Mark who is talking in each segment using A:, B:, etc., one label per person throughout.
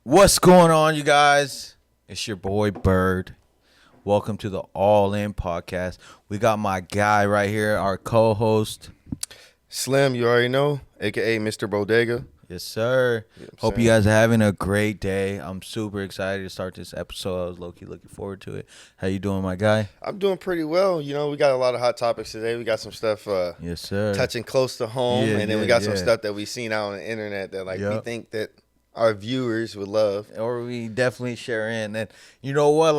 A: What's going on, you guys? It's your boy Bird. Welcome to the ALL-iN podcast. We got my guy right here, our co-host.
B: Slim, you already know, a.k.a. Mr. Bodega.
A: Yes, sir. Hope you guys are having a great day. I'm super excited to start this episode. I was low-key looking forward to it. How you doing, my guy?
B: I'm doing pretty well. You know, we got a lot of hot topics today. We got some stuff
A: Yes, sir.
B: touching close to home,
A: Yeah,
B: and then
A: yeah,
B: we got some
A: yeah.
B: stuff that we've seen out on the internet that we
A: Yup.
B: think that our viewers would love.
A: Or we definitely share in. And you know what?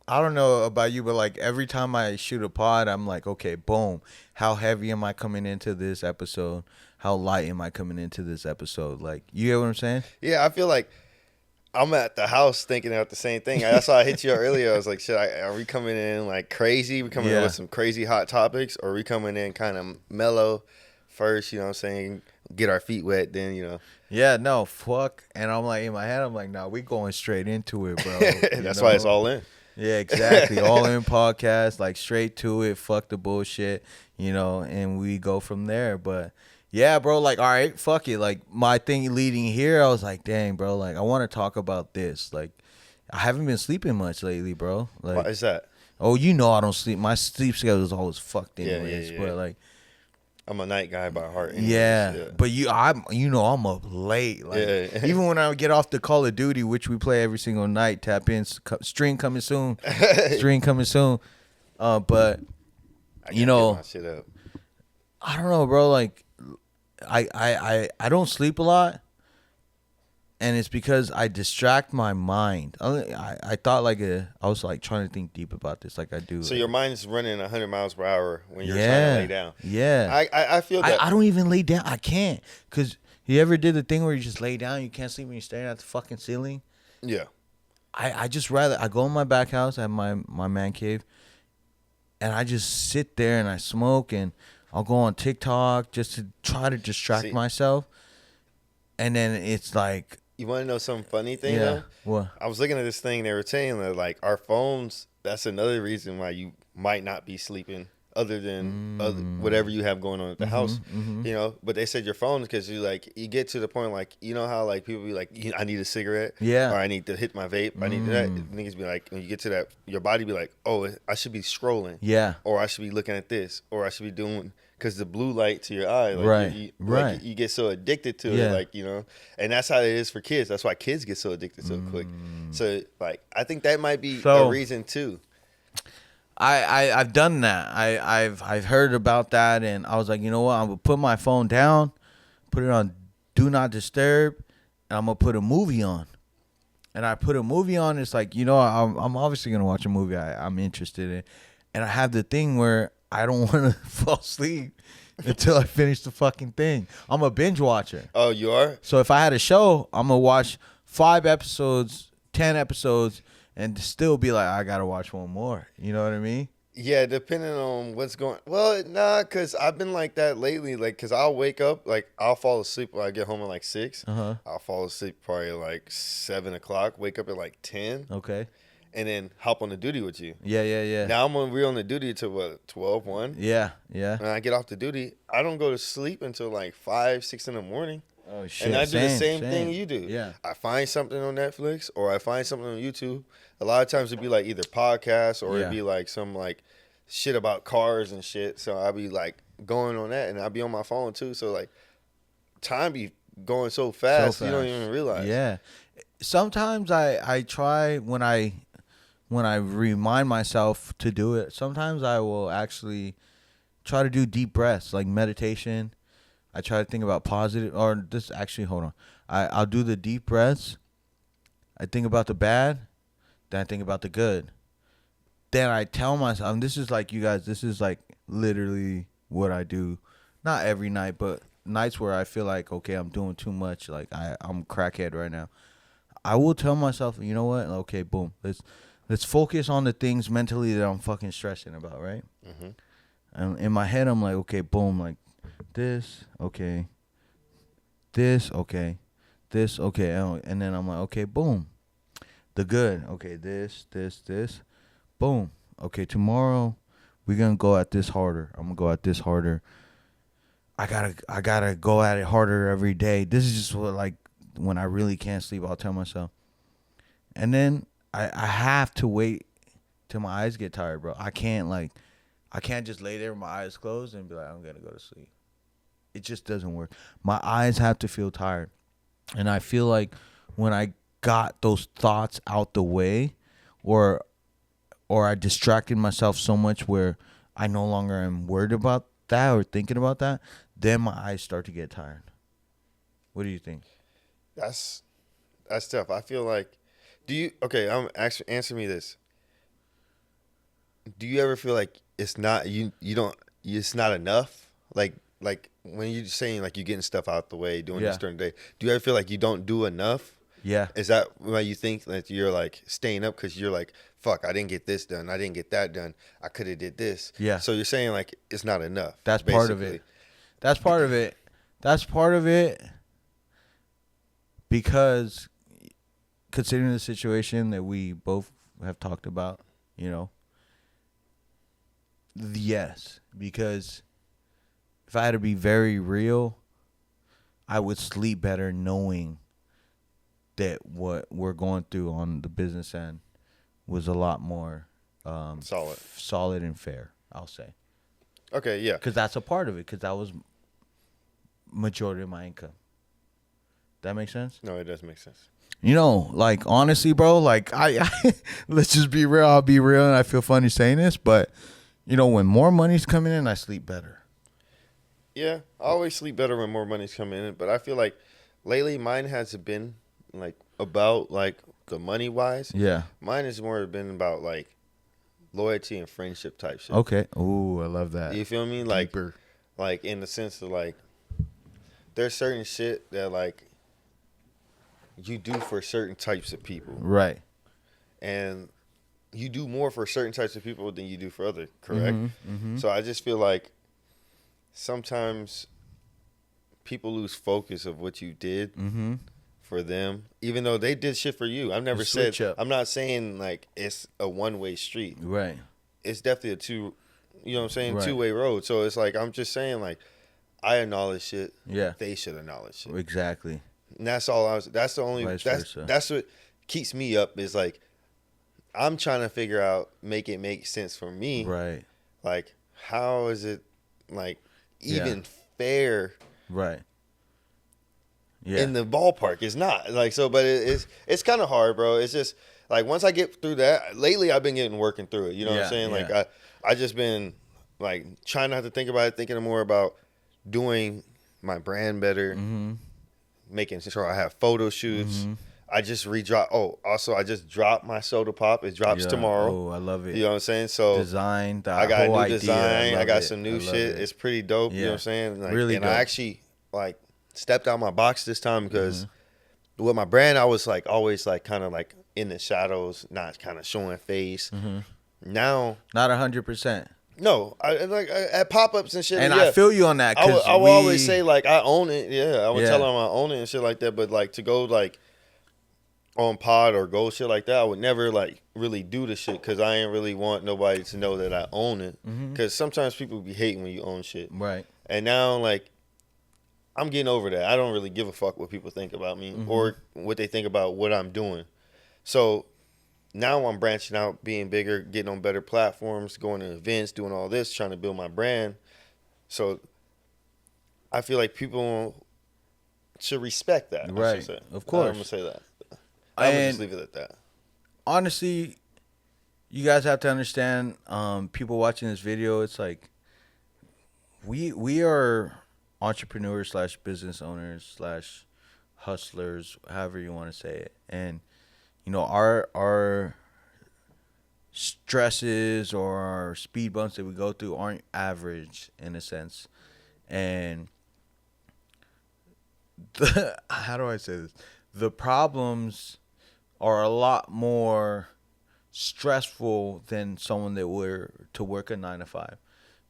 A: I don't know about you, but every time I shoot a pod, I'm like, okay, boom. How heavy am I coming into this episode? How light am I coming into this episode? You get what I'm saying?
B: Yeah, I feel like I'm at the house thinking about the same thing. That's why I hit you up earlier. I was like, are we coming in like crazy? We coming in with some crazy hot topics? Or are we coming in kind of mellow first, you know what I'm saying? Get our feet wet, then, you know.
A: Yeah, no, fuck. And I'm like, in my head, I'm like, nah, we going straight into it, bro.
B: That's why it's all in.
A: Yeah, exactly. ALL-iN podcast, straight to it. Fuck the bullshit, and we go from there. But yeah, bro, all right, fuck it. My thing leading here, I was like, dang, bro, I want to talk about this. I haven't been sleeping much lately, bro.
B: Why is that?
A: Oh, I don't sleep. My sleep schedule is always fucked anyways.
B: Yeah.
A: But
B: I'm a night guy by heart. Anyways.
A: Yeah, but I'm up late. Even when I get off the Call of Duty, which we play every single night, tap in, stream coming soon. But
B: get my shit up.
A: I don't know, bro. I don't sleep a lot, and it's because I distract my mind. I thought I was trying to think deep about this, like I do.
B: So your mind's running 100 miles per hour when you're trying to lay down.
A: Yeah,
B: I feel that.
A: I don't even lay down. I can't, cause you ever did the thing where you just lay down, you can't sleep when you're staring at the fucking ceiling.
B: Yeah.
A: I just rather I go in my back house, I have my man cave, and I just sit there and I smoke and I'll go on TikTok just to try to distract myself, and then it's like.
B: You want to know some funny thing,
A: Yeah.
B: though?
A: What?
B: I was looking at this thing. They were saying that, our phones, that's another reason why you might not be sleeping other than whatever you have going on at the house, you know? But they said your phone, because you get to the point, you know how, people be like, I need a cigarette?
A: Yeah.
B: Or I need to hit my vape. I need that. Niggas be like, when you get to that, your body be like, oh, I should be scrolling.
A: Yeah.
B: Or I should be looking at this. Or I should be doing... Because the blue light to your eye,
A: Right.
B: You get so addicted to it, and that's how it is for kids. That's why kids get so addicted so quick. So, I think that might be a reason too.
A: I've done that. I've heard about that, and I was like, you know what? I'm gonna put my phone down, put it on Do Not Disturb, and I'm gonna put a movie on. And I put a movie on. It's I'm obviously gonna watch a movie I'm interested in, and I have the thing where I don't want to fall asleep until I finish the fucking thing. I'm a binge watcher.
B: Oh, you are?
A: So if I had a show, I'm going to watch 5 episodes, 10 episodes, and still be like, I got to watch one more. You know what I mean?
B: Yeah, depending on what's going... Well, nah, because I've been like that lately. Because I'll wake up, I'll fall asleep when I get home at 6.
A: Uh-huh.
B: I'll fall asleep probably 7 o'clock, wake up at 10.
A: Okay.
B: And then hop on the duty with you.
A: Yeah.
B: Now we're on the duty to 12, 1?
A: Yeah.
B: When I get off the duty, I don't go to sleep until 5, 6 in the morning.
A: Oh, shit.
B: And I do the same thing you do.
A: Yeah.
B: I find something on Netflix or I find something on YouTube. A lot of times it'd be either podcasts or it'd be some shit about cars and shit. So I'll be going on that, and I'll be on my phone too. So time be going so fast, you don't even realize.
A: Yeah. Sometimes I try when I remind myself to do it, sometimes I will actually try to do deep breaths, like meditation. I try to think about positive, or this actually, hold on. I'll do the deep breaths. I think about the bad, then I think about the good. Then I tell myself, and this is you guys, this is literally what I do. Not every night, but nights where I feel okay, I'm doing too much. I'm crackhead right now. I will tell myself, you know what? Okay, boom. Let's focus on the things mentally that I'm fucking stressing about, right?
B: Mm-hmm.
A: And in my head, I'm like, okay, boom, this, okay, this, okay, this, okay, and then I'm like, okay, boom, the good, okay, this, boom, okay, tomorrow we're gonna go at this harder. I'm gonna go at this harder. I gotta go at it harder every day. This is just what when I really can't sleep, I'll tell myself. And then I have to wait till my eyes get tired, bro. I can't just lay there with my eyes closed and be like, I'm going to go to sleep. It just doesn't work. My eyes have to feel tired. And I feel like when I got those thoughts out the way, or I distracted myself so much where I no longer am worried about that or thinking about that, then my eyes start to get tired. What do you think?
B: That's tough. I feel like, answer me this. Do you ever feel like it's not it's not enough? Like when you're saying like you're getting stuff out the way, doing this during the day, do you ever feel like you don't do enough?
A: Yeah.
B: Is that why you think that you're like staying up because you're like, fuck, I didn't get this done, I didn't get that done, I could have did this.
A: Yeah.
B: So you're saying like it's not enough.
A: That's
B: basically.
A: part of it. That's part of it. That's part of it. Because considering the situation that we both have talked about, yes. Because if I had to be very real, I would sleep better knowing that what we're going through on the business end was a lot more solid and fair, I'll say.
B: Okay, yeah.
A: Because that's a part of it, because that was majority of my income. That makes sense?
B: No, it does make sense.
A: Like, honestly, bro, like, I let's just be real. I'll be real, and I feel funny saying this, but, when more money's coming in, I sleep better.
B: Yeah, I always sleep better when more money's coming in, but I feel like lately mine hasn't been like about like the money wise.
A: Yeah.
B: Mine has more been about like loyalty and friendship type shit.
A: Okay. Ooh, I love that.
B: You feel me?
A: Deeper.
B: Like in the sense of like there's certain shit that like you do for certain types of people.
A: Right.
B: And you do more for certain types of people than you do for others, correct?
A: Mm-hmm.
B: So I just feel like sometimes people lose focus of what you did for them, even though they did shit for you. I'm not saying like it's a one-way street.
A: Right.
B: It's definitely
A: Right.
B: two-way road. So it's like, I'm just saying like, I acknowledge shit.
A: Yeah.
B: They should acknowledge shit.
A: Exactly.
B: And that's all that's the only, that's what keeps me up is like, I'm trying to figure out, make it make sense for me.
A: Right.
B: Like, how is it like even fair?
A: Right. Yeah.
B: In the ballpark, it's not like so, but it's kind of hard, bro. It's just like once I get through that. Lately, I've been working through it. You know what I'm saying?
A: Yeah.
B: Like I just been like trying not to think about it, thinking more about doing my brand better, making sure I have photo shoots. I just redrop. Oh, also I just dropped my soda pop. It drops tomorrow.
A: Oh, I love it.
B: You know what I'm saying? So
A: design.
B: I got a new
A: idea.
B: design. I got some new shit. It's pretty dope.
A: Yeah.
B: You know what I'm saying? Like,
A: really
B: and
A: dope.
B: I actually like stepped out my box this time because with my brand, I was like always like kind of like in the shadows, not kind of showing face. Now,
A: not 100%.
B: No, I like at pop-ups and shit.
A: And I feel you on that.
B: I will always say like I own it. Yeah, I would tell them I own it and shit like that. But like to go like on pod or go shit like that, I would never like really do the shit because I ain't really want nobody to know that I own it. Because sometimes people be hating when you own shit.
A: Right.
B: And now like I'm getting over that. I don't really give a fuck what people think about me or what they think about what I'm doing. So now I'm branching out, being bigger, getting on better platforms, going to events, doing all this, trying to build my brand. So I feel like people should respect that.
A: Right.
B: I should say.
A: Of course.
B: I'm going to say that. I would just leave it at that.
A: Honestly, you guys have to understand, people watching this video, it's like we are entrepreneurs / business owners / hustlers, however you want to say it. And our stresses or our speed bumps that we go through aren't average in a sense. And how do I say this? The problems are a lot more stressful than someone that were to work a 9 to 5,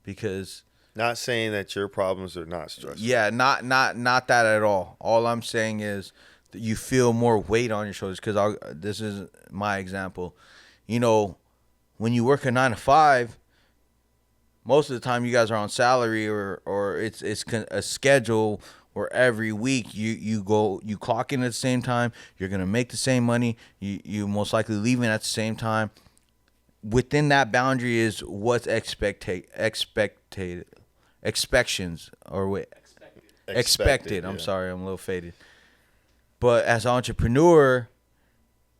A: because
B: not saying that your problems are not stressful.
A: Yeah, not that at all. All I'm saying is that you feel more weight on your shoulders, because this is my example. When you work a 9 to 5, most of the time you guys are on salary or it's a schedule or every week you clock in at the same time, you're gonna make the same money, you most likely leaving at the same time. Within that boundary is what's expectations or what expected. I'm
B: yeah.
A: sorry, I'm a little faded. But as an entrepreneur,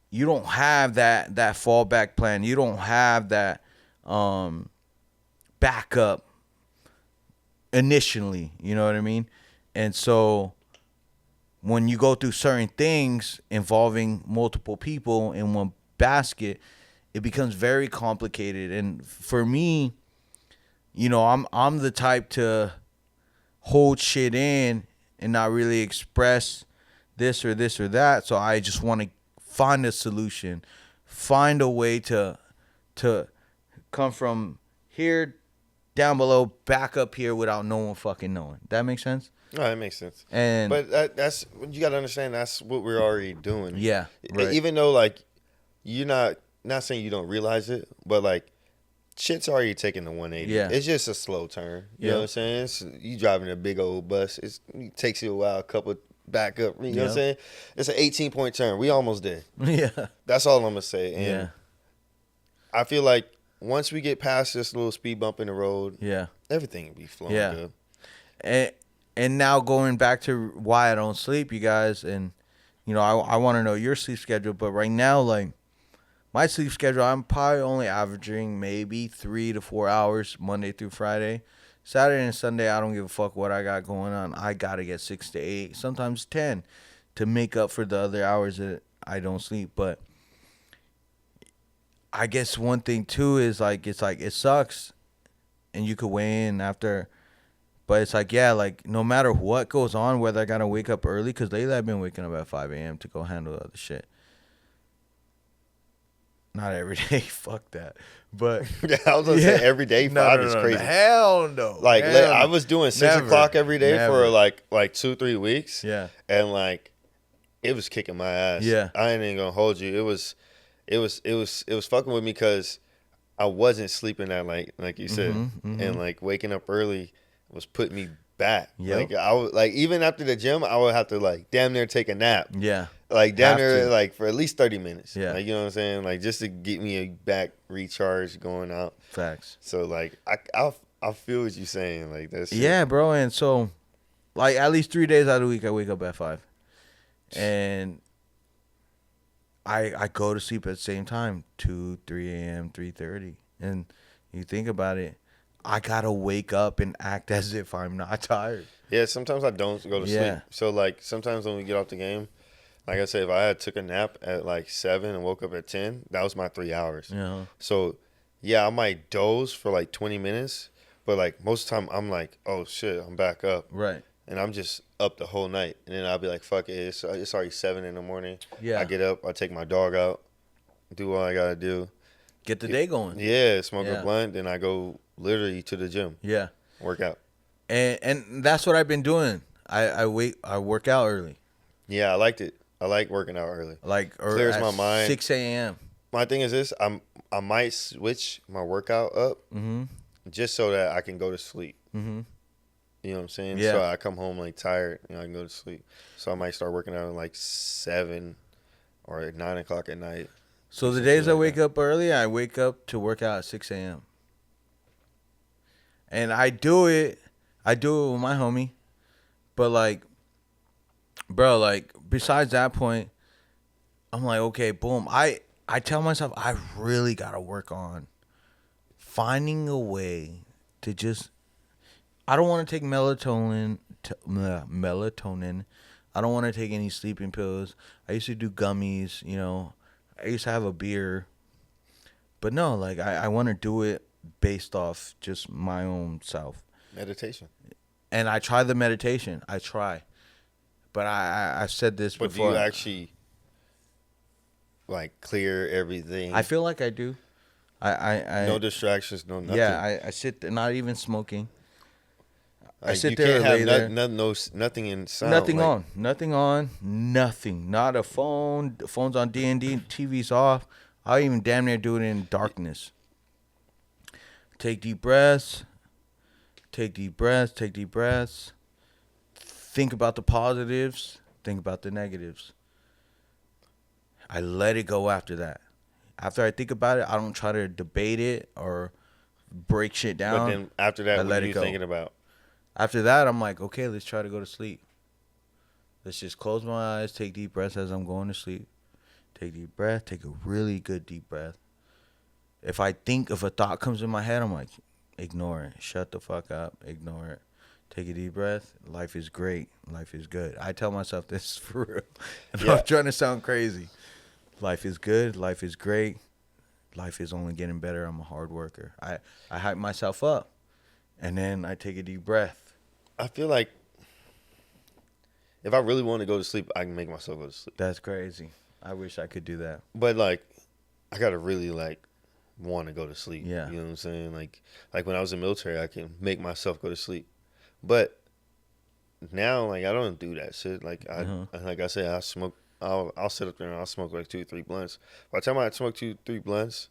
A: you don't have that fallback plan. You don't have that backup initially. You know what I mean? And so when you go through certain things involving multiple people in one basket, it becomes very complicated. And for me, you know, I'm the type to hold shit in and not really express this or that. So I just want to find a solution, find a way to come from here down below back up here without no one fucking knowing. That makes sense?
B: No, that makes sense.
A: And
B: But that's you got to understand. That's what we're already doing.
A: yeah, right.
B: Even though like you're not saying you don't realize it, but like shit's already taking the 180.
A: Yeah.
B: It's just a slow turn. You know what I'm saying? You driving a big old bus. It takes you a while, a couple back up. You know what I'm saying? It's an 18-point turn. We almost there.
A: Yeah.
B: That's all I'm gonna say. And
A: Yeah.
B: I feel like once we get past this little speed bump in the road,
A: Yeah.
B: everything will be flowing
A: Yeah.
B: good.
A: And now going back to why I don't sleep, you guys, and you know, I want to know your sleep schedule, but right now, like my sleep schedule, I'm probably only averaging maybe 3 to 4 hours Monday through Friday. Saturday and Sunday, I don't give a fuck what I got going on. I gotta get 6 to 8, sometimes 10, to make up for the other hours that I don't sleep. But I guess one thing too is like it sucks, and you could weigh in after. But it's like, yeah, like no matter what goes on, whether I gotta wake up early, because lately I've been waking up at 5 a.m. to go handle other shit. Not every day, fuck that. But
B: Yeah, I was gonna say every day 5 is crazy.
A: Hell no.
B: Like
A: Hell
B: I
A: no.
B: was doing 6
A: Never.
B: o'clock every day
A: Never.
B: for like 2-3 weeks.
A: Yeah.
B: And like it was kicking my ass.
A: Yeah.
B: I ain't even gonna hold you. It was fucking with me because I wasn't sleeping that late, like you said, and like waking up early was putting me back.
A: Yep.
B: Like I was like even after the gym, I would have to like damn near take a nap.
A: Yeah.
B: Like damn
A: Have
B: near
A: to.
B: like for at least 30 minutes.
A: Yeah.
B: Like you know what I'm saying? Like just to get me back recharged going out.
A: Facts.
B: So like I feel what you're saying. Like that's
A: Yeah, bro. And so, like, at least 3 days out of the week, I wake up at 5. And I go to sleep at the same time, 2, 3 a.m., 3:30. And you think about it, I got to wake up and act as if I'm not tired.
B: Yeah, sometimes I don't go to
A: Yeah.
B: sleep. So like sometimes when we get off the game, like I said, if I had took a nap at like 7 and woke up at 10, that was my 3 hours.
A: You know?
B: So yeah, I might doze for like 20 minutes, but like most of the time I'm like, oh shit, I'm back up.
A: Right.
B: And I'm just up the whole night. And then I'll be like, fuck it, it's already 7 in the morning.
A: Yeah.
B: I get up, I take my dog out, do what I gotta do.
A: Get the day going.
B: Yeah, smoke
A: Yeah.
B: a blunt, then I go literally to the gym,
A: Yeah.
B: work out.
A: And that's what I've been doing. I work out early.
B: Yeah, I liked it. I like working out early.
A: Like
B: Clears
A: at
B: my mind.
A: 6 a.m.
B: My thing is this: I might switch my workout up just so that I can go to sleep.
A: Mm-hmm.
B: You know what I'm saying?
A: Yeah.
B: So I come home like tired, I can go to sleep. So I might start working out at like 7 or at 9 o'clock at night.
A: So the
B: Something
A: days I
B: like
A: wake
B: that.
A: up early, I wake up to work out at 6 a.m. And I do it with my homie. But like, bro, like besides that point, I'm like, okay, boom. I tell myself I really gotta work on finding a way to just. I don't want to take melatonin. Melatonin. I don't want to take any sleeping pills. I used to do gummies. You know, I used to have a beer. But no, like I want to do it based off just my own self.
B: Meditation.
A: And I try the meditation. I try. But I've said this
B: But
A: before.
B: do you actually like clear everything?
A: I feel like I do. I
B: no distractions, no nothing.
A: Yeah, I sit there, not even smoking. I
B: Like,
A: sit
B: you
A: there
B: can't
A: or lay
B: have
A: there.
B: nothing in sound.
A: Nothing
B: like,
A: on. Nothing on. Nothing. Not a phone. The phone's on D&D. TV's off. I'll even damn near do it in darkness. Take deep breaths. Take deep breaths. Take deep breaths. think about the positives, think about the negatives. I let it go after that. After I think about it, I don't try to debate it or break shit down.
B: But then after that, what are you thinking about?
A: After that, I'm like, okay, let's try to go to sleep. Let's just close my eyes, take deep breaths as I'm going to sleep. Take a deep breath, take a really good deep breath. If I think if a thought comes in my head, I'm like, ignore it. Shut the fuck up. Ignore it. Take a deep breath. Life is great. Life is good. I tell myself this for real. And I'm trying to sound crazy. Life is good. Life is great. Life is only getting better. I'm a hard worker. I hype myself up. And then I take a deep breath.
B: I feel like if I really want to go to sleep, I can make myself go to sleep.
A: That's crazy. I wish I could do that.
B: But like, I gotta really like want to go to sleep.
A: Yeah.
B: You know what I'm saying? Like when I was in the military, I can make myself go to sleep. But now, like, I don't do that shit. Like like I said, I smoke. I'll sit up there and I'll smoke like 2 or 3 blunts. By the time I smoke 2 or 3 blunts,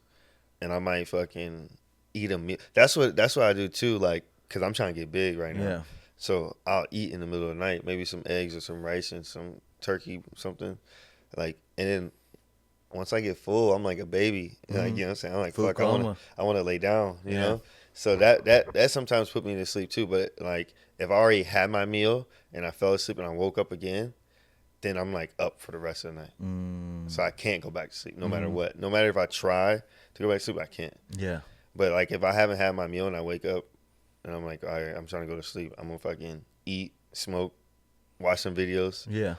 B: and I might fucking eat a meal. That's what I do too. Like, cause I'm trying to get big right now.
A: Yeah.
B: So I'll eat in the middle of the night, maybe some eggs or some rice and some turkey, something. Like, and then once I get full, I'm like a baby. Like, you know what I'm saying? I'm like, fuck, I want to lay down, you know? So that sometimes put me to sleep too. But like, if I already had my meal and I fell asleep and I woke up again, then I'm like up for the rest of the night. So I can't go back to sleep no matter what. No matter if I try to go back to sleep, I can't.
A: Yeah.
B: But like, if I haven't had my meal and I wake up and I'm like, all right, I'm trying to go to sleep, I'm going to fucking eat, smoke, watch some videos.
A: Yeah.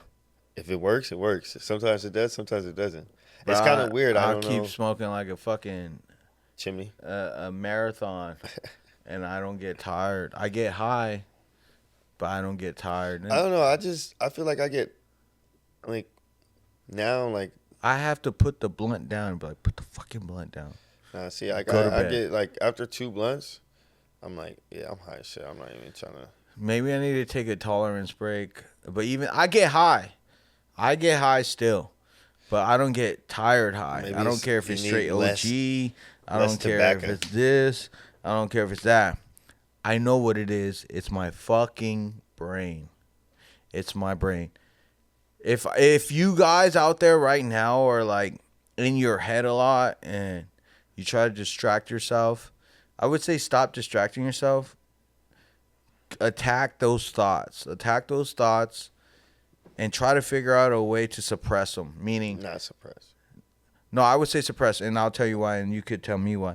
B: If it works, it works. Sometimes it does, sometimes it doesn't. It's kind of weird. I don't know.
A: I'll keep smoking like a fucking
B: chimney,
A: a marathon, and I don't get tired. I get high, but I don't get tired.
B: I don't know. I feel like I get like now like
A: I have to put the blunt down. But like, put the fucking blunt down.
B: Nah, see, I get like after 2 blunts, I'm like, yeah, I'm high as shit. I'm not even trying to.
A: Maybe I need to take a tolerance break. But even I get high. I get high still. But I don't get tired high.
B: Maybe
A: I don't care if it's straight OG. I don't care
B: tobacco.
A: if it's this. I don't care if it's that. I know what it is. It's my fucking brain. It's my brain. If you guys out there right now are like in your head a lot and you try to distract yourself, I would say stop distracting yourself. Attack those thoughts. And try to figure out a way to suppress them. Meaning,
B: not suppress.
A: No, I would say suppress, and I'll tell you why, and you could tell me why.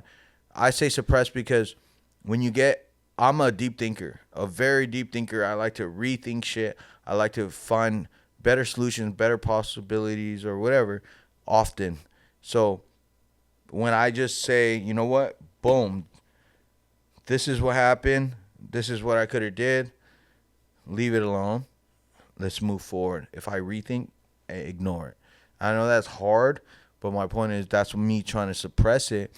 A: I say suppress because when you get, I'm a deep thinker, a very deep thinker. I like to rethink shit. I like to find better solutions, better possibilities, or whatever, often. So when I just say, you know what, boom, this is what happened. This is what I could have did. Leave it alone. Let's move forward. If I rethink, ignore it. I know that's hard, but my point is that's me trying to suppress it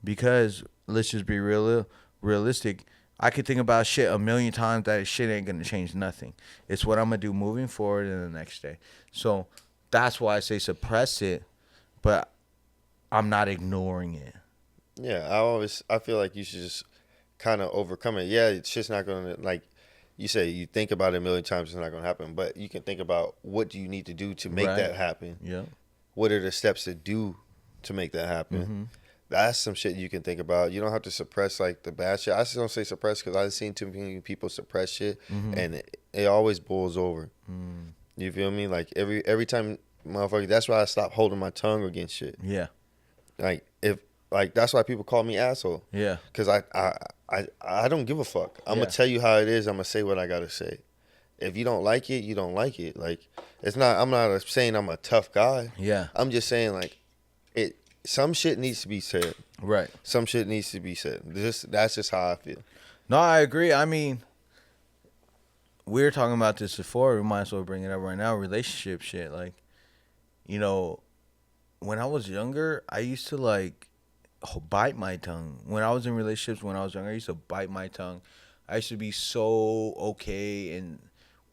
A: because let's just be realistic. I could think about shit a million times. That shit ain't going to change nothing. It's what I'm going to do moving forward in the next day. So that's why I say suppress it, but I'm not ignoring it.
B: Yeah, I feel like you should just kind of overcome it. Yeah, it's just not going to, like, you say you think about it a million times, it's not going to happen. But you can think about what do you need to do to make that happen.
A: Yeah.
B: What are the steps to do to make that happen? Mm-hmm. That's some shit you can think about. You don't have to suppress like the bad shit. I just don't say suppress because I've seen too many people suppress shit, and it always boils over. You feel me? Like every time, motherfucker. That's why I stopped holding my tongue against shit.
A: Yeah.
B: Like that's why people call me asshole.
A: Yeah.
B: Because I don't give a fuck. I'm gonna tell you how it is. I'm gonna say what I gotta say. If you don't like it, you don't like it. Like it's not. I'm not saying I'm a tough guy.
A: Yeah.
B: I'm just saying like it. Some shit needs to be said.
A: Right.
B: Some shit needs to be said. That's just how I feel.
A: No, I agree. I mean, we were talking about this before. We might as well bring it up right now. Relationship shit. Like, you know, when I was younger, I used to like bite my tongue. When I was in relationships when I was younger, I used to bite my tongue. I used to be so okay and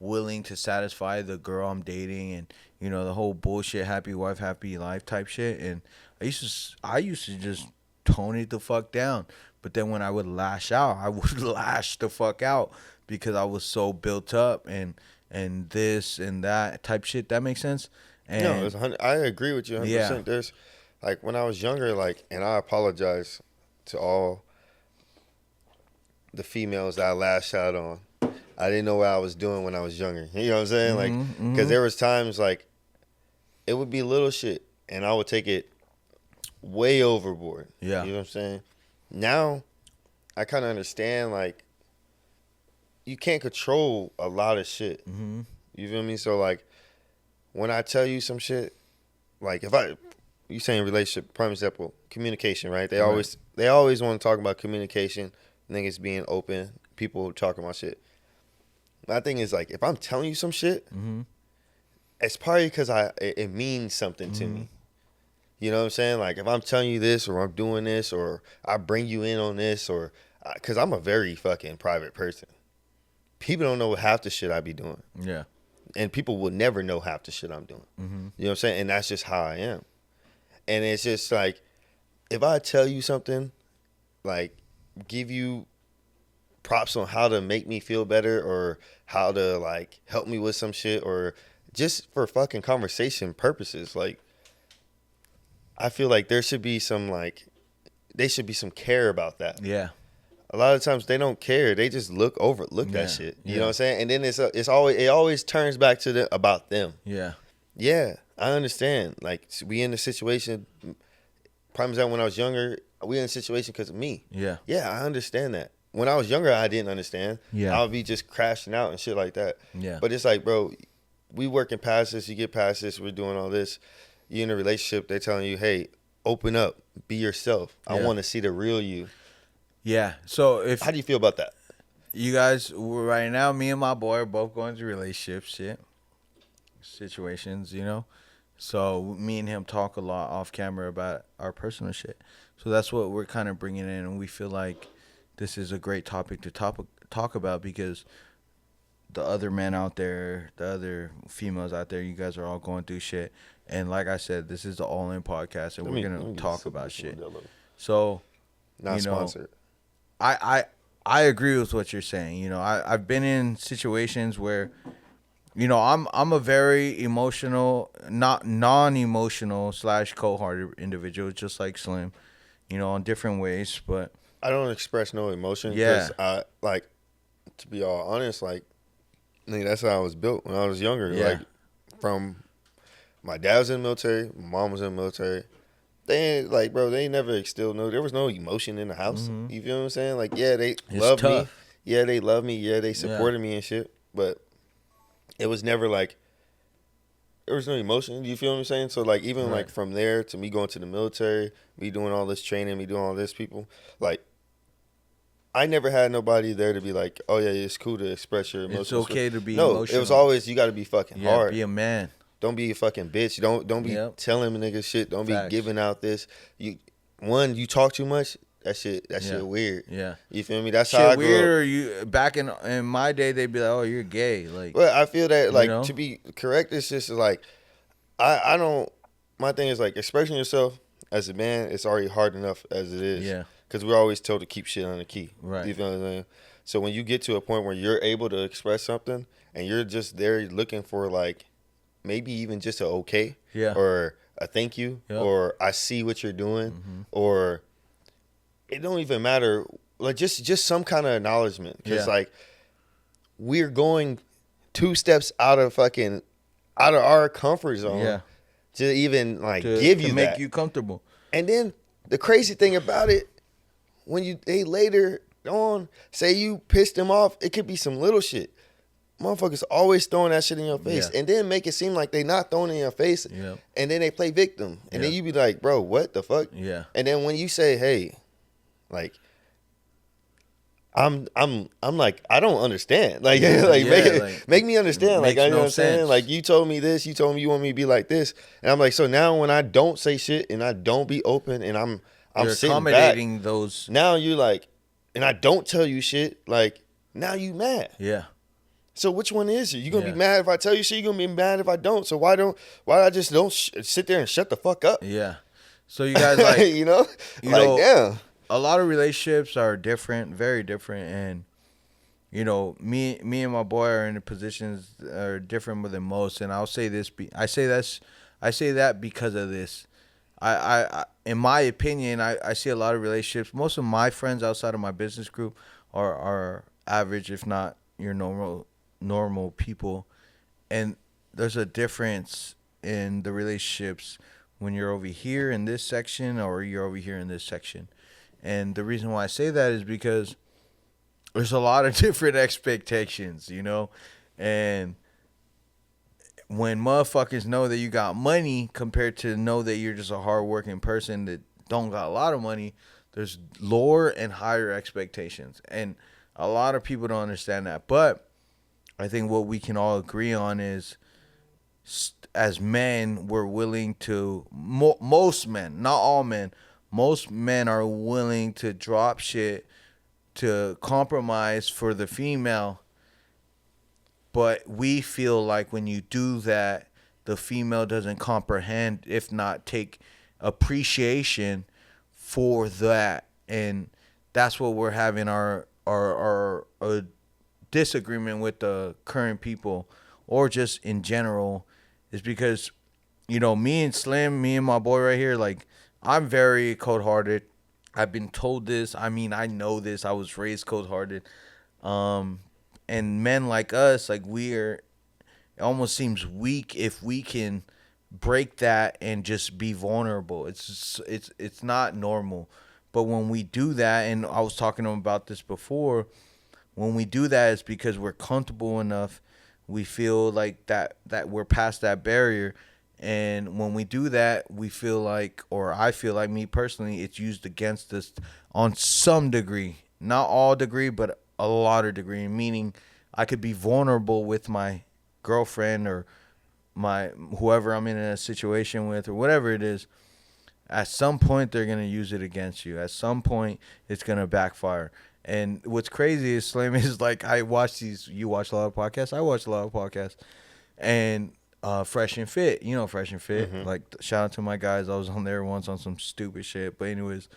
A: willing to satisfy the girl I'm dating and, you know, the whole bullshit happy wife, happy life type shit. And I used to just tone it the fuck down. But then when I would lash out, I would lash the fuck out because I was so built up and this and that type shit. That makes sense. And
B: No, I agree with you 100%.
A: Yeah.
B: There's like when I was younger, like, and I apologize to all the females that I lashed out on. I didn't know what I was doing when I was younger. You know what I'm saying? Like, because there was times like it would be little shit, and I would take it way overboard.
A: Yeah.
B: You know what I'm saying? Now, I kind of understand, like, you can't control a lot of shit.
A: Mm-hmm.
B: You feel me? So, like, when I tell you some shit, like, you saying relationship, prime example, communication, right? They always want to talk about communication, niggas being open, people talking about shit. My thing is, like, if I'm telling you some shit, it's probably because it means something to me. You know what I'm saying? Like, if I'm telling you this, or I'm doing this, or I bring you in on this, or because I'm a very fucking private person. People don't know half the shit I be doing.
A: Yeah.
B: And people will never know half the shit I'm doing. You know what I'm saying? And that's just how I am. And it's just like, if I tell you something, like, give you props on how to make me feel better, or how to, like, help me with some shit, or just for fucking conversation purposes, like, I feel like there should be some, like, they should be some care about that.
A: Yeah.
B: A lot of times they don't care. They just look that shit. You know what I'm saying? And then it always turns back to about them.
A: Yeah.
B: Yeah, I understand. Like, we in a situation, prime example, when I was younger, we in a situation because of me.
A: Yeah.
B: Yeah, I understand that. When I was younger, I didn't understand.
A: Yeah.
B: I would be just crashing out and shit like that.
A: Yeah.
B: But it's like, bro, we working past this. You get past this. We're doing all this. You in a relationship, they're telling you, hey, open up. Be yourself. I want to see the real you.
A: Yeah. So
B: how do you feel about that?
A: You guys, right now, me and my boy are both going through relationship situations, you know? So me and him talk a lot off camera about our personal shit. So that's what we're kind of bringing in, and we feel like this is a great topic to talk about, because the other men out there, the other females out there, you guys are all going through shit. And like I said, this is the ALL-iN podcast, and we're going to talk about shit. So,
B: not sponsored.
A: I agree with what you're saying. You know, I've been in situations where, you know, I'm a very emotional, non-emotional / cold-hearted individual, just like Slim, you know, in different ways. But
B: I don't express no emotion.
A: Yeah.
B: I, like, to be all honest, like, I mean, that's how I was built when I was younger.
A: Yeah.
B: Like, from my dad was in the military, my mom was in the military. They ain't, like, bro, they never instilled there was no emotion in the house. You feel what I'm saying? Like, yeah, they loved me. Yeah, they loved me. Yeah, they supported me and shit. But it was never like, there was no emotion. You feel what I'm saying? So, like, even like from there to me going to the military, me doing all this training, me doing all this, people, like, I never had nobody there to be like, oh yeah, it's cool to express your emotions.
A: It's okay to be
B: emotional.
A: emotional.
B: It was always, you got to be fucking hard.
A: Be a man.
B: Don't be a fucking bitch. Don't be telling niggas shit. Don't be giving out this. You talk too much. That shit weird.
A: Yeah.
B: You feel me? That's
A: shit
B: how I grew
A: weird.
B: up.
A: Or you back in my day, they'd be like, oh, you're gay. Like,
B: but I feel that, like,
A: know?
B: to be correct, it's just like, I don't. My thing is, like, expressing yourself as a man, it's already hard enough as it is.
A: Yeah.
B: Because we're always told to keep shit on the key.
A: Right.
B: You feel what I'm saying? So when you get to a point where you're able to express something and you're just there looking for, like, maybe even just a okay, or a thank you, or I see what you're doing, or it don't even matter, like, just some kind of acknowledgement, because like, we're going 2 steps out of our comfort zone to even, like, give you
A: make
B: that,
A: you comfortable.
B: And then the crazy thing about it, when they later on say you pissed them off, it could be some little shit. Motherfuckers always throwing that shit in your face, and then make it seem like they not throwing it in your face, and then they play victim, and then you be like, bro, what the fuck?
A: Yeah.
B: And then when you say, hey, like, I'm like, I don't understand. Like, make me understand. Like, you know what I'm saying? Like, you told me this, you told me you want me to be like this, and I'm like, so now when I don't say shit and I don't be open and I'm sitting
A: accommodating
B: back,
A: those.
B: now you like, and I don't tell you shit, like, now you mad.
A: Yeah.
B: So which one is it? You gonna be mad if I tell you shit? You gonna be mad if I don't? So why I just don't sit there and shut the fuck up?
A: Yeah. So you guys, like,
B: you know, damn.
A: A lot of relationships are different, very different, and you know, me and my boy are in the positions that are different than most, and I'll say this. I say that because of this. In my opinion, I see a lot of relationships. Most of my friends outside of my business group are average, if not your normal people, and there's a difference in the relationships when you're over here in this section or you're over here in this section. And the reason why I say that is because there's a lot of different expectations, you know? And when motherfuckers know that you got money compared to know that you're just a hardworking person that don't got a lot of money, there's lower and higher expectations. And a lot of people don't understand that. But I think what we can all agree on is as men, we're willing to, most men, not all men, most men are willing to drop shit to compromise for the female, but we feel like when you do that, the female doesn't comprehend, if not take appreciation for that, and that's what we're having our disagreement with the current people, or just in general, is because, you know, me and Slim, me and my boy right here, like, I'm very cold-hearted. I've been told this. I mean, I know this. I was raised cold-hearted. And men like us, like, it almost seems weak if we can break that and just be vulnerable. It's not normal. But when we do that, and I was talking to him about this before, when we do that, it's because we're comfortable enough. We feel like that we're past that barrier. And when we do that, we feel like, or I feel like, me personally, it's used against us on some degree. Not all degree, but a lot of degree. Meaning I could be vulnerable with my girlfriend or my whoever I'm in a situation with or whatever it is. At some point, they're going to use it against you. At some point, it's going to backfire. And what's crazy is, Slim, is like, I watch these, you watch a lot of podcasts, I watch a lot of podcasts. And Fresh and Fit, you know, Fresh and Fit. Mm-hmm. Like, shout out to my guys. I was on there once on some stupid shit. But anyways,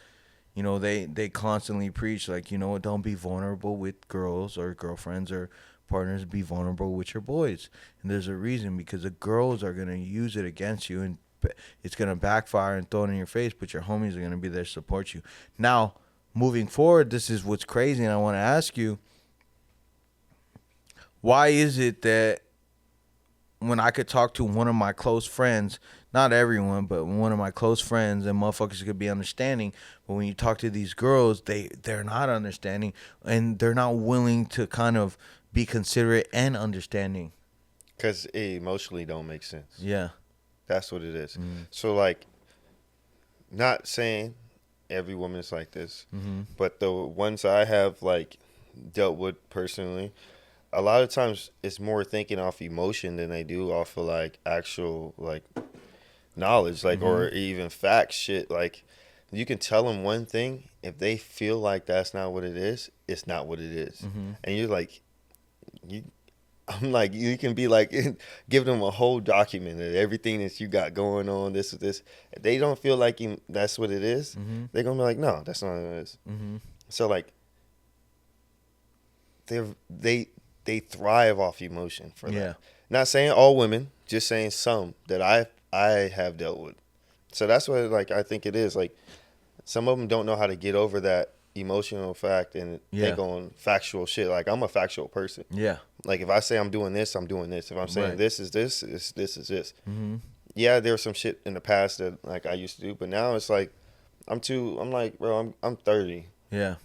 A: you know, they constantly preach, like, you know, don't be vulnerable with girls or girlfriends or partners. Be vulnerable with your boys. And there's a reason, because the girls are going to use it against you, and it's going to backfire and throw it in your face, but your homies are going to be there to support you. Now, moving forward, this is what's crazy, and I want to ask you, why is it that when I could talk to one of my close friends, not everyone, but one of my close friends, and motherfuckers could be understanding, but when you talk to these girls, they're not understanding, and they're not willing to kind of be considerate and understanding?
B: Because it emotionally don't make sense.
A: Yeah.
B: That's what it is. Mm-hmm. So, like, not saying every woman is like this, mm-hmm. but the ones I have, like, dealt with personally, a lot of times it's more thinking off emotion than they do off of, like, actual, like, knowledge, like, mm-hmm. or even fact shit. Like, you can tell them one thing. If they feel like that's not what it is, it's not what it is. Mm-hmm. And you're like, I'm like, you can be like, give them a whole document of everything that you got going on, this. If they don't feel like that's what it is, mm-hmm. they're going to be like, no, that's not what it is. Mm-hmm. So, like, they thrive off emotion for that. Yeah. Not saying all women, just saying some that I have dealt with. So that's what, like, I think it is. Like, some of them don't know how to get over that emotional fact and think on factual shit. Like, I'm a factual person. Yeah. Like, if I say I'm doing this, I'm doing this. If I'm saying this is this, this is this. Mm-hmm. Yeah, there was some shit in the past that, like, I used to do, but now it's like, I'm like, bro, I'm 30. Yeah.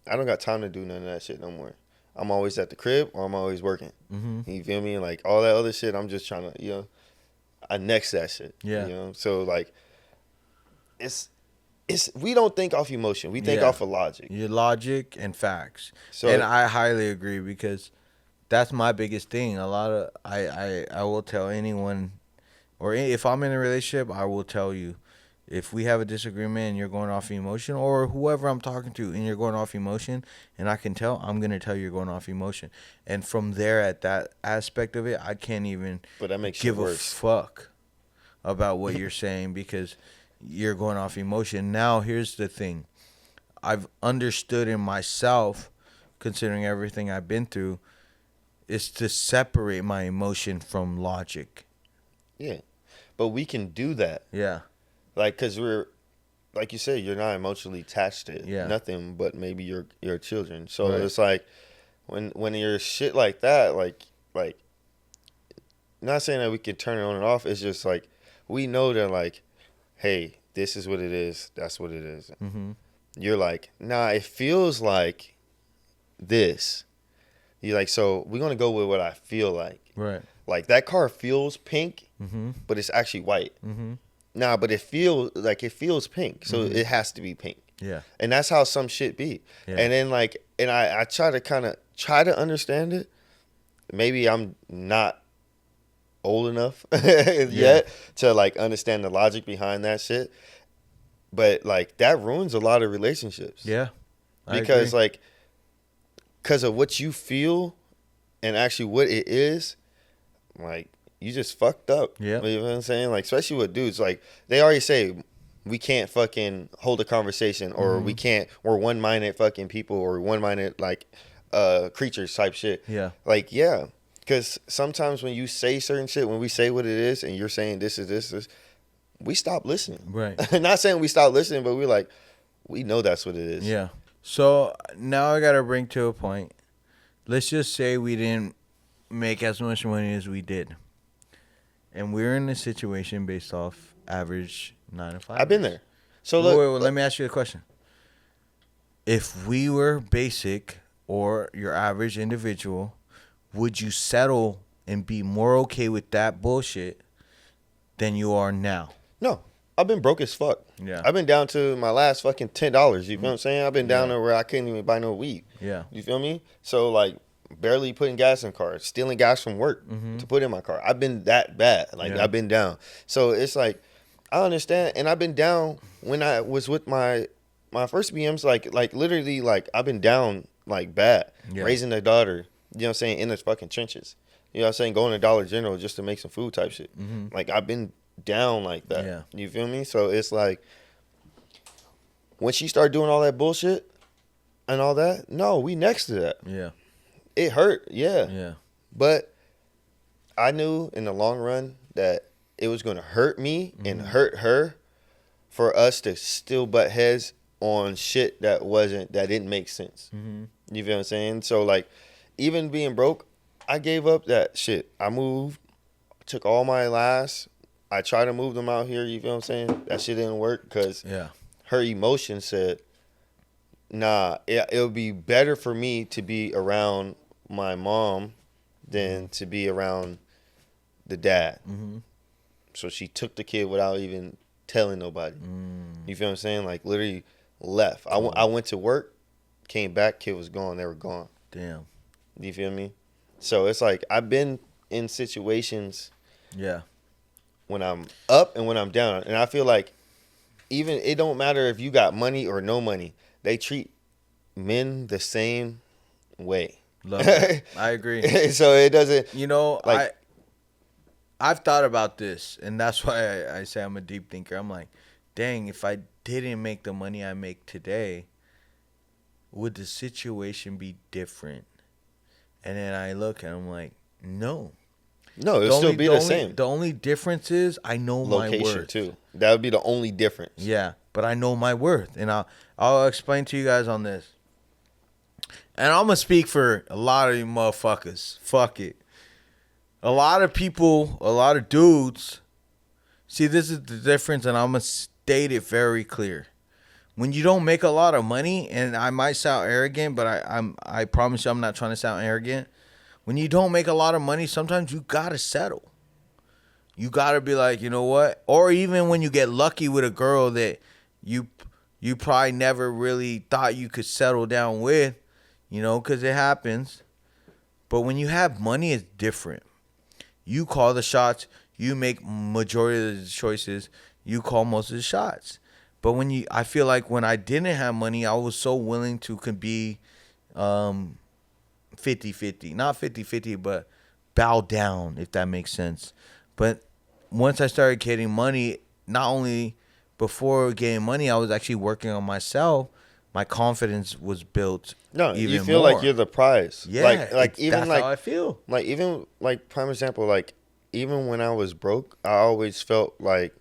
B: I don't got time to do none of that shit no more. I'm always at the crib or I'm always working. Mm-hmm. You feel me? Like, all that other shit, I'm just trying to, you know, I next that shit. Yeah. You know? So, like, we don't think off emotion. We think off of logic. Your logic and facts. So, and I highly agree, because that's my biggest thing. A lot of I will tell anyone, or if I'm in a relationship, I will tell you, if we have a disagreement and you're going off emotion, or whoever I'm talking to and you're going off emotion, and I can tell, I'm going to tell you're going off emotion. And from there, at that aspect of it, I can't even give a fuck about what you're saying, because you're going off emotion. Now, here's the thing. I've understood in myself
A: considering everything I've been through, is to separate my emotion from logic.
B: Yeah. But we can do that.
A: Yeah.
B: Like, because we're, like you said, you're not emotionally attached to nothing but maybe your children. So it's like, when you're shit like that, like, not saying that we can turn it on and off. It's just like, we know that, like, hey, this is what it is. That's what it is.
A: Mm-hmm.
B: You're like, nah, it feels like this. You're like, so we're going to go with what I feel like.
A: Right.
B: Like, that car feels pink,
A: Mm-hmm.
B: but it's actually white.
A: Mm-hmm.
B: Nah, but it feels pink. So it has to be pink.
A: Yeah.
B: And that's how some shit be.
A: Yeah.
B: And then, like, and I try to understand it. Maybe I'm not old enough yet to, like, understand the logic behind that shit. But, like, that ruins a lot of relationships.
A: Yeah.
B: Because, like, because of what you feel and actually what it is, like, you just fucked up.
A: Yeah.
B: You know what I'm saying? Like, especially with dudes, like, they already say we can't fucking hold a conversation, or we're one-minded fucking people, or one-minded, like, creatures type shit.
A: Yeah.
B: Like, yeah. Because sometimes when you say certain shit, when we say what it is and you're saying this is this, we stop listening.
A: Right.
B: Not saying we stop listening, but we're like, we know that's what it is.
A: Yeah. So now I got to bring to a point. Let's just say we didn't make as much money as we did. And we're in a situation based off average 9 to 5.
B: I've been there. So look,
A: wait, let me ask you a question. If we were basic or your average individual, would you settle and be more okay with that bullshit than you are now?
B: No. I've been broke as fuck.
A: Yeah.
B: I've been down to my last fucking $10. You feel what I'm saying? I've been down to where I couldn't even buy no weed.
A: Yeah.
B: You feel me? So, like, barely putting gas in cars, stealing gas from work to put in my car. I've been that bad. Like, I've been down. So it's like, I understand. And I've been down when I was with my first BMs, like literally, like, I've been down, like, bad.
A: Yeah.
B: Raising a daughter, you know what I'm saying, in the fucking trenches. You know what I'm saying? Going to Dollar General just to make some food type shit.
A: Mm-hmm.
B: Like, I've been down like that.
A: Yeah.
B: You feel me? So it's like, when she started doing all that bullshit and all that, no, we next to that.
A: Yeah.
B: It hurt, yeah.
A: Yeah.
B: But I knew in the long run that it was going to hurt me and hurt her for us to still butt heads on shit that didn't make sense.
A: Mm-hmm.
B: You feel what I'm saying? So, like, even being broke, I gave up that shit. I moved, took all my last. I tried to move them out here. You feel what I'm saying? That shit didn't work because her emotion said, nah, it would be better for me to be around my mom than to be around the dad.
A: Mm-hmm.
B: So she took the kid without even telling nobody. You feel what I'm saying? Like, literally left. I went to work, came back, kid was gone. They were gone.
A: Damn.
B: You feel me? So it's like, I've been in situations when I'm up and when I'm down. And I feel like even it don't matter if you got money or no money. They treat men the same way.
A: Love it. I agree.
B: So it doesn't.
A: You know,
B: like,
A: I've thought about this, and that's why I say I'm a deep thinker. I'm like, dang, if I didn't make the money I make today, would the situation be different? And then I look and I'm like, no.
B: No, it'll still be the same.
A: The only difference is I know my worth.
B: Location too. That would be the only difference.
A: Yeah, but I know my worth, and I'll explain to you guys on this. And I'm gonna speak for a lot of you motherfuckers. Fuck it. A lot of people, a lot of dudes. See, this is the difference, and I'm gonna state it very clear. When you don't make a lot of money, and I might sound arrogant, but I promise you I'm not trying to sound arrogant. When you don't make a lot of money, sometimes you gotta settle. You gotta be like, you know what? Or even when you get lucky with a girl that you probably never really thought you could settle down with, you know, because it happens. But when you have money, it's different. You call the shots. You make majority of the choices. You call most of the shots. But I feel like when I didn't have money, I was so willing to be 50-50. Not 50-50, but bow down, if that makes sense. But once I started getting money, not only before getting money, I was actually working on myself. my confidence was built.
B: No,
A: even
B: you feel
A: more.
B: like you're the prize.
A: Yeah,
B: like even
A: that's
B: like
A: how I feel.
B: like even like prime example, like even when I was broke, I always felt like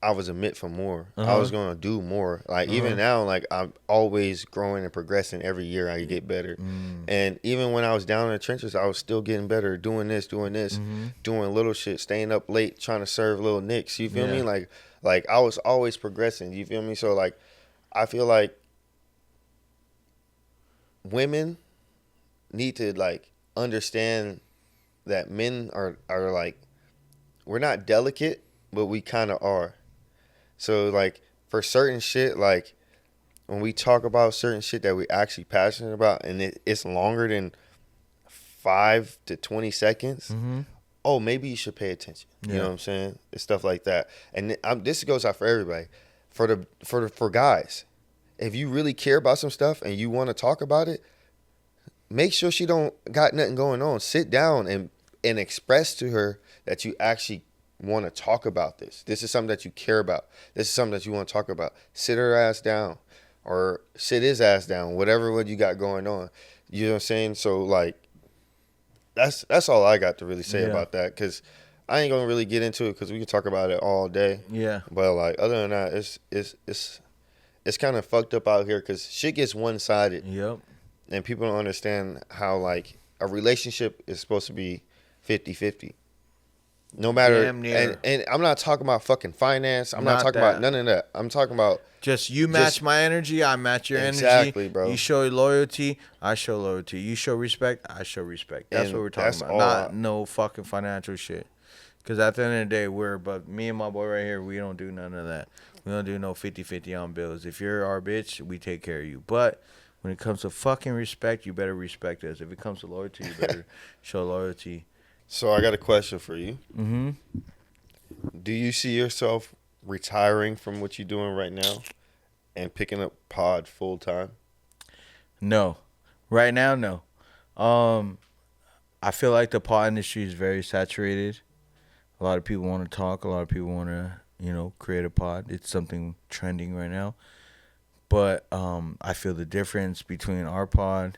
B: I was a meant for more. I was gonna do more. Like even now, like I'm always growing and progressing. Every year I get better. And even when I was down in the trenches, I was still getting better, doing this, doing little shit, staying up late, trying to serve little nicks. You feel me? Like I was always progressing. You feel me? So like I feel like women need to like understand that men are like, we're not delicate, but we kind of are. So like for certain shit, like when we talk about certain shit that we actually passionate about, and it's longer than 5 to 20 seconds, oh, maybe you should pay attention. You know what I'm saying? It's stuff like that. And this goes out for everybody. For guys, if you really care about some stuff and you want to talk about it, make sure she don't got nothing going on. Sit down and express to her that you actually want to talk about this. This is something that you care about. This is something that you want to talk about. Sit her ass down or sit his ass down, whatever what you got going on. You know what I'm saying? So like that's all I got to really say about that, because I ain't gonna really get into it because we can talk about it all day.
A: Yeah.
B: But like other than that, it's kind of fucked up out here because shit gets one sided.
A: Yep.
B: And people don't understand how like a relationship is supposed to be 50-50. No matter,
A: Damn near.
B: and I'm not talking about fucking finance. I'm not talking about none of that. I'm talking about
A: just you match my energy, I match your energy.
B: Exactly, bro.
A: You show loyalty, I show loyalty. You show respect, I show respect. That's what we're talking about. Not no fucking financial shit. Because at the end of the day, me and my boy right here, we don't do none of that. We don't do no 50-50 on bills. If you're our bitch, we take care of you. But when it comes to fucking respect, you better respect us. If it comes to loyalty, you better show loyalty.
B: So I got a question for you.
A: Mm-hmm.
B: Do you see yourself retiring from what you're doing right now and picking up pod full time?
A: No. Right now, no. I feel like the pod industry is very saturated. A lot of people want to talk. A lot of people want to, create a pod. It's something trending right now. But I feel the difference between our pod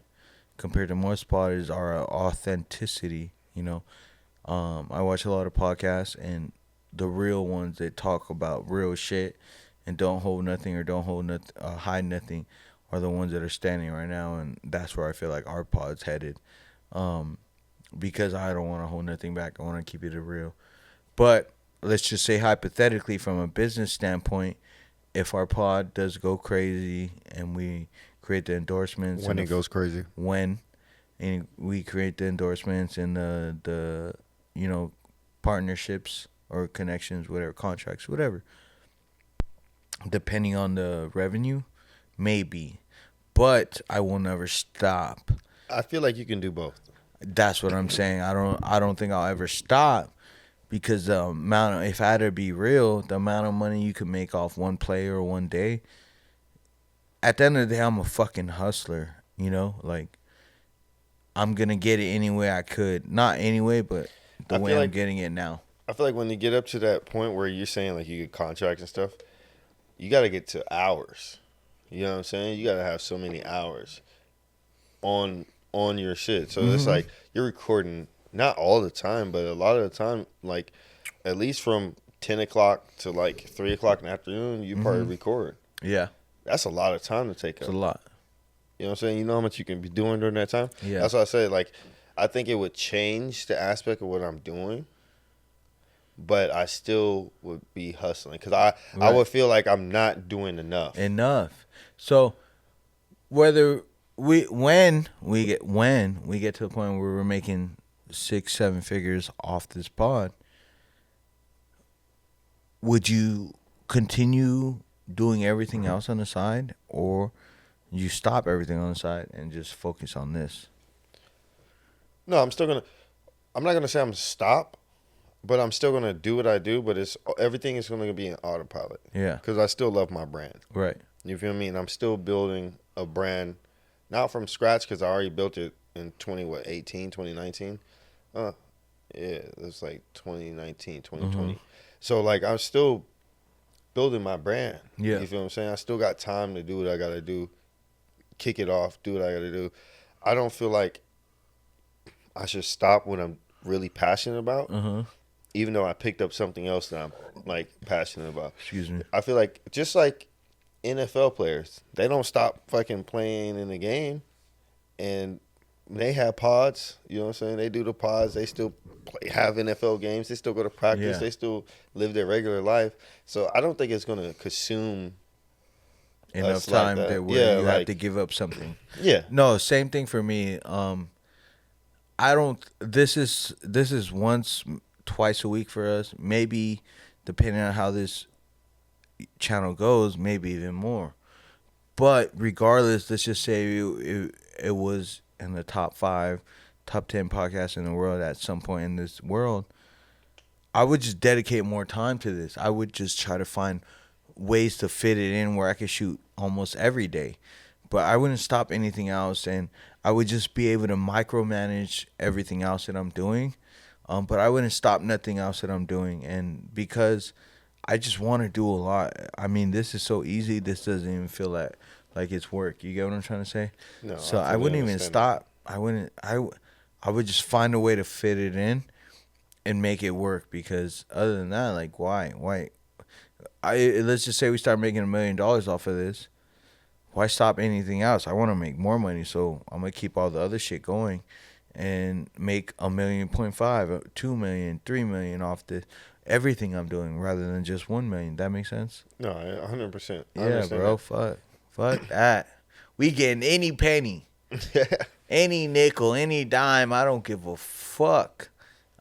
A: compared to most pod is our authenticity. I watch a lot of podcasts, and the real ones that talk about real shit and don't hold nothing or don't hide nothing are the ones that are standing right now, and that's where I feel like our pod's headed. Because I don't want to hold nothing back. I want to keep it real. But let's just say hypothetically, from a business standpoint, if our pod does go crazy and we create the endorsements,
B: When it goes crazy,
A: and we create the endorsements and the partnerships or connections, whatever, contracts, whatever, depending on the revenue, maybe. But I will never stop.
B: I feel like you can do both.
A: That's what I'm saying. I don't think I'll ever stop, because the amount if I had to be real, the amount of money you could make off one play or one day, at the end of the day, I'm a fucking hustler, like I'm going to get it any way I could. Not anyway, but the way I'm getting it now.
B: I feel like when you get up to that point where you're saying like you get contracts and stuff, you got to get to hours. You know what I'm saying? You got to have so many hours on your shit. So it's like you're recording not all the time, but a lot of the time, like at least from 10 o'clock to like 3 o'clock in the afternoon, you probably record.
A: Yeah.
B: That's a lot of time to take up.
A: It's a lot.
B: You know what I'm saying? You know how much you can be doing during that time?
A: Yeah.
B: That's why I say, like, I think it would change the aspect of what I'm doing, but I still would be hustling because I would feel like I'm not doing enough.
A: So when we get to the point where we're making 6-7 figures off this pod, would you continue doing everything else on the side, or you stop everything on the side and just focus on this?
B: No, I'm not gonna say I'm stop, but I'm still gonna do what I do. But everything is gonna be an autopilot.
A: Yeah.
B: Because I still love my brand.
A: Right.
B: You feel me? And I'm still building a brand, not from scratch, because I already built it in 2019. Yeah, it was like 2019, 2020. So like I'm still building my brand.
A: Yeah.
B: You feel what I'm saying? I still got time to do what I got to do, kick it off, do what I got to do. I don't feel like I should stop what I'm really passionate about, even though I picked up something else that I'm like passionate about.
A: Excuse me.
B: I feel like just like NFL players, they don't stop fucking playing in the game, and they have pods. You know what I'm saying? They do the pods. They still have NFL games. They still go to practice.
A: Yeah.
B: They still live their regular life. So I don't think it's gonna consume
A: Enough
B: us like
A: time
B: that.
A: that where you have
B: like,
A: to give up something.
B: Yeah.
A: No, same thing for me. I don't. This is once, twice a week for us. Maybe depending on how this channel goes, maybe even more. But regardless, let's just say it was in the top 5, top 10 podcasts in the world at some point in this world. I would just dedicate more time to this. I would just try to find ways to fit it in where I could shoot almost every day. But I wouldn't stop anything else, and I would just be able to micromanage everything else that I'm doing. But I wouldn't stop nothing else that I'm doing, and because I just want to do a lot. I mean, this is so easy. This doesn't even feel like it's work. You get what I'm trying to say?
B: No.
A: So I wouldn't even stop. I wouldn't. I would just find a way to fit it in and make it work. Because other than that, like, why? Let's just say we start making $1 million off of this. Why stop anything else? I want to make more money, so I'm gonna keep all the other shit going, and make $1.5 million, $2 million, $3 million off the everything I'm doing, rather than just $1 million. That makes sense?
B: No, 100%.
A: Yeah, bro. Fuck that. We getting any penny, any nickel, any dime. I don't give a fuck.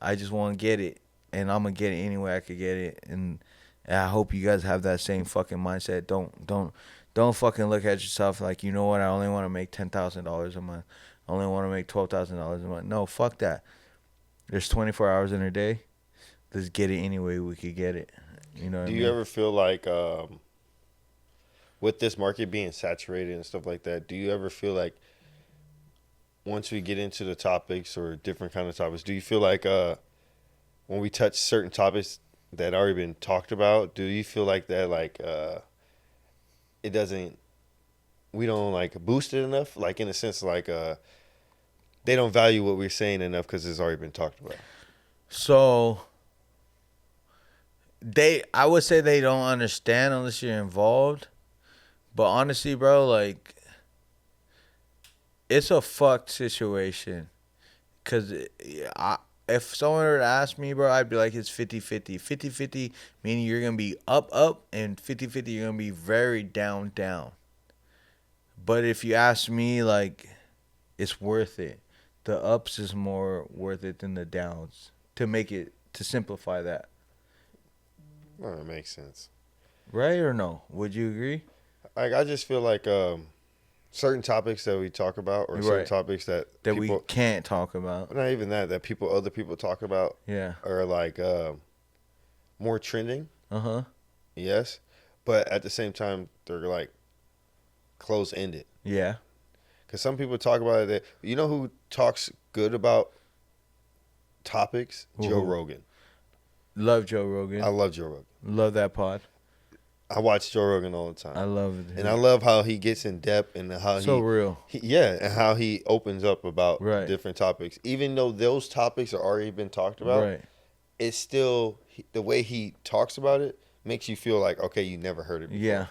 A: I just want to get it, and I'm gonna get it any way I could get it, and I hope you guys have that same fucking mindset. Don't fucking look at yourself like, you know what, I only want to make $10,000 a month. I only want to make $12,000 a month. No, fuck that. There's 24 hours in a day. Let's get it any way we could get it. You know what I mean?
B: Do you ever feel like, with this market being saturated and stuff like that, do you ever feel like once we get into the topics or different kind of topics, do you feel like when we touch certain topics that already been talked about, do you feel like that it doesn't, we don't like boost it enough, like in a sense like they don't value what we're saying enough because it's already been talked about?
A: So I would say they don't understand unless you're involved. But honestly, bro, like, it's a fucked situation. Cause if someone were to ask me, bro, I'd be like, it's 50-50. 50-50 meaning you're gonna be up, and 50-50 you're gonna be very down. But if you ask me, like, it's worth it. The ups is more worth it than the downs. To simplify that.
B: Well, that makes sense.
A: Right or no? Would you agree?
B: Like, I just feel like certain topics that we talk about, or certain topics that people,
A: we can't talk about.
B: Not even that other people talk about.
A: Yeah.
B: Are like more trending. Yes, but at the same time they're like close ended.
A: Yeah.
B: Because some people talk about it. You know who talks good about topics?
A: Ooh.
B: Joe Rogan.
A: Love Joe Rogan.
B: I love Joe Rogan.
A: Love that pod.
B: I watch Joe Rogan all the time.
A: I love it.
B: And I love how he gets in depth and how
A: real.
B: And how he opens up about
A: right.
B: different topics. Even though those topics are already been talked about,
A: right.
B: It's still, the way he talks about it makes you feel like, okay, you never heard it before.
A: Yeah.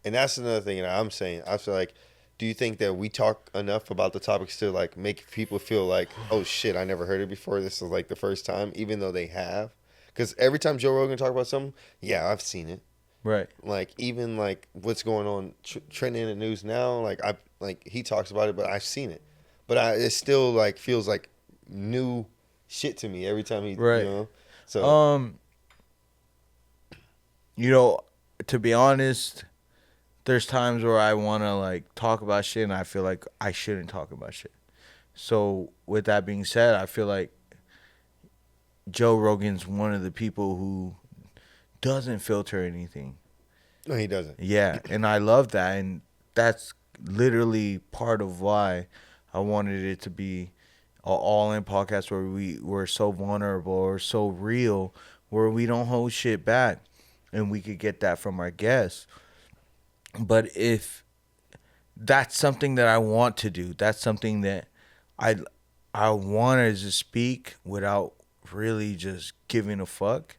B: And that's another thing that I'm saying. I feel like, do you think that we talk enough about the topics to like make people feel like, oh shit, I never heard it before. This is like the first time, even though they have? Because every time Joe Rogan talk about something, yeah, I've seen it.
A: Right.
B: Like, even like what's going on trending in the news now, like he talks about it, but I've seen it. But it still like feels like new shit to me every time he,
A: right.
B: You know. So
A: you know, to be honest, there's times where I want to like talk about shit and I feel like I shouldn't talk about shit. So with that being said, I feel like Joe Rogan's one of the people who doesn't filter anything.
B: No, he doesn't.
A: Yeah, and I love that, and that's literally part of why I wanted it to be an all-in podcast where we're so vulnerable or so real, where we don't hold shit back. and we could get that from our guests. But if that's something that I want to do, that's something that I I want to just speak without really just giving a fuck.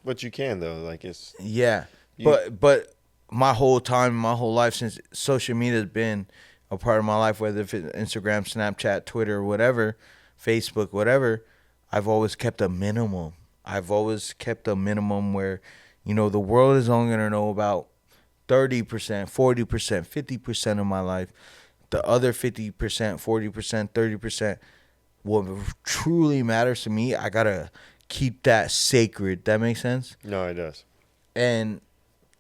B: But you can though, like it's
A: Yeah,
B: you.
A: but my whole time, my whole life since social media has been a part of my life, whether if it's Instagram, Snapchat, Twitter, whatever, Facebook, whatever, I've always kept a minimum. I've always kept a minimum where, the world is only gonna know about 30%, 40%, 50% of my life. The other 50%, 40%, 30%, what truly matters to me, I gotta keep that sacred. That makes sense?
B: No, it does.
A: And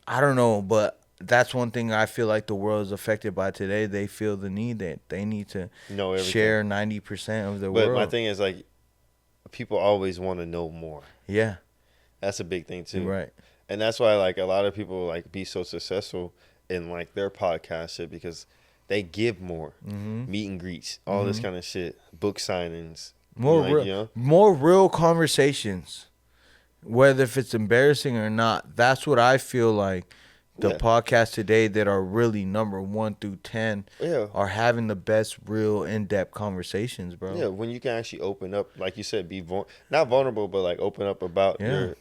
A: I don't know, but that's one thing I feel like the world is affected by today. They feel the need that they need to
B: Know everything.
A: share 90% of the
B: But my
A: world.
B: thing is like, people always want to know more.
A: Yeah,
B: That's a big thing too.
A: you're right.
B: And that's why like a lot of people like be so successful in like their podcast shit because they give more.
A: Mm-hmm.
B: Meet and greets, all this kind of shit, book signings,
A: More
B: like,
A: real, more real conversations, whether if it's embarrassing or not. That's what I feel like. The
B: Yeah.
A: podcasts today that are really number 1 through 10
B: Yeah.
A: are having the best, real, in-depth conversations, bro.
B: Yeah, when you can actually open up, like you said, be not vulnerable, but like open up about
A: Yeah.
B: your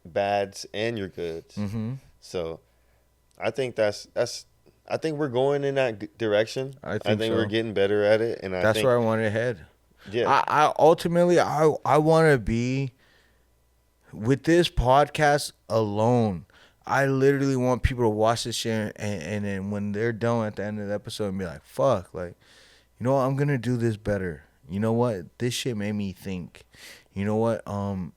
B: bads and your goods.
A: Mm-hmm.
B: So, I think I think we're going in that direction.
A: I
B: I
A: think
B: think
A: so.
B: we're getting better at it, and
A: That's where I want to head.
B: Yeah,
A: I ultimately I want to be with this podcast alone. I literally want people to watch this shit and then when they're done at the end of the episode and be like, fuck, like, you know what, I'm gonna do this better. You know what? This shit made me think. You know what? I'm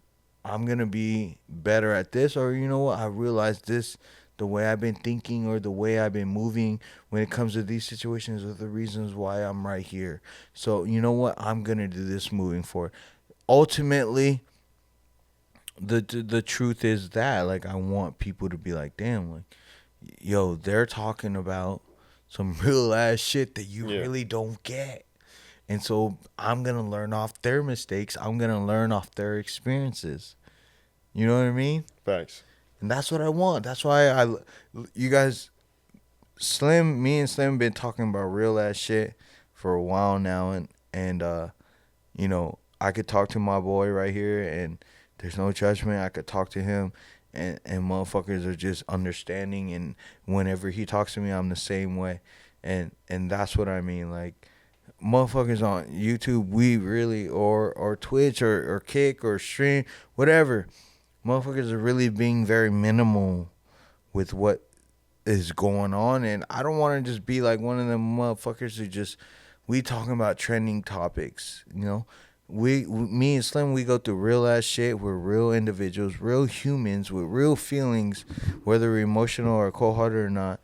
A: gonna be better at this, or you know what? I realized this, the way I've been thinking or the way I've been moving when it comes to these situations are the reasons why I'm right here. So you know what? I'm gonna do this moving forward. Ultimately, the truth is that like I want people to be like, damn, like, yo, they're talking about some real ass shit that you
B: Yeah.
A: really don't get. And so I'm going to learn off their mistakes. I'm going to learn off their experiences. You know what I mean?
B: facts.
A: And that's what I want. That's why you guys, me and Slim been talking about real ass shit for a while now. And I could talk to my boy right here and there's no judgment. I could talk to him and motherfuckers are just understanding. And whenever he talks to me, I'm the same way. And that's what I mean. Like, motherfuckers on YouTube, we really, or Twitch or Kick or Stream, whatever, motherfuckers are really being very minimal with what is going on. And I don't want to just be like one of them motherfuckers who just, we talking about trending topics, me and Slim, we go through real ass shit. We're real individuals, real humans with real feelings, whether we're emotional or cold hearted or not.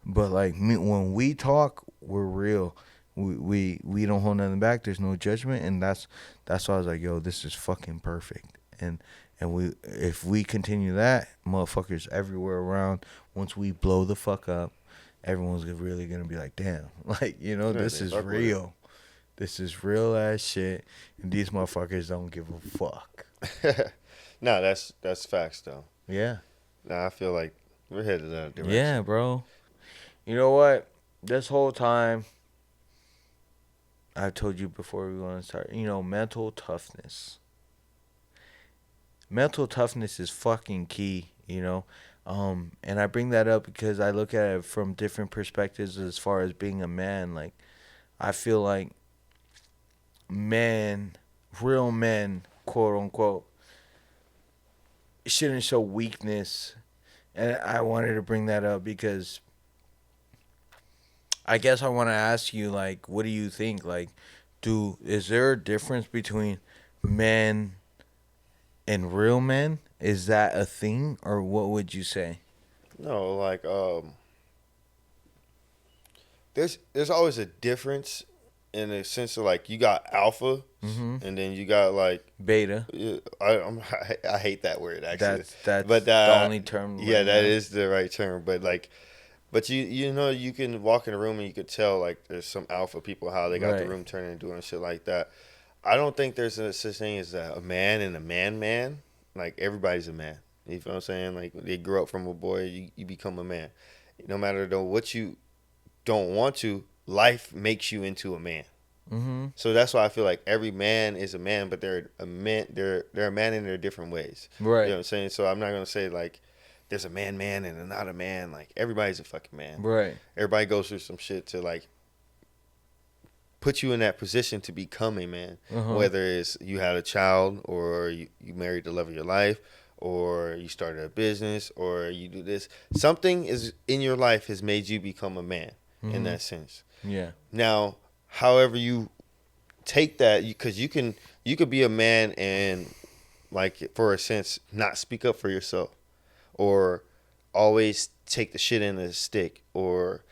A: But like me, when we talk, we're real. We don't hold nothing back. There's no judgment, and that's why I was like, yo, this is fucking perfect. And if we continue that, motherfuckers everywhere around, once we blow the fuck up, everyone's really gonna be like, damn, like, this is real. This is real ass shit, and these motherfuckers don't give a fuck.
B: No, that's facts though.
A: Yeah.
B: Nah, I feel like we're headed that direction.
A: Yeah, bro. You know what? This whole time, I told you before we want to start, mental toughness. Mental toughness is fucking key, and I bring that up because I look at it from different perspectives as far as being a man. Like, I feel like real men, quote unquote, shouldn't show weakness. And I wanted to bring that up because I guess I want to ask you, like, what do you think? Like, is there a difference between men and real men? Is that a thing, or what would you say?
B: No, like there's always a difference in the sense of like you got alpha, and then you got like
A: beta.
B: I hate that word actually.
A: That's
B: but
A: the only term.
B: Yeah, that is the right term. But like, but you can walk in a room and you could tell like there's some alpha people how they got the room turning and doing shit like that. I don't think there's a such thing as a man and a man. like everybody's a man. You feel what I'm saying? Like they grow up from a boy, you become a man. No matter though what you don't want to, life makes you into a man.
A: Mm-hmm.
B: So that's why I feel like every man is a man, but they're a man. They're a man in their different ways.
A: Right.
B: You know what I'm saying? So I'm not gonna say like there's a man and not a man. Like everybody's a fucking man.
A: Right.
B: Everybody goes through some shit to like put you in that position to become a man. Whether it's you had a child or you married the love of your life or you started a business or you do this. Something is in your life has made you become a man in that sense.
A: Yeah.
B: Now, however you take that, because you could be a man and like for a sense not speak up for yourself or always take the shit in a stick or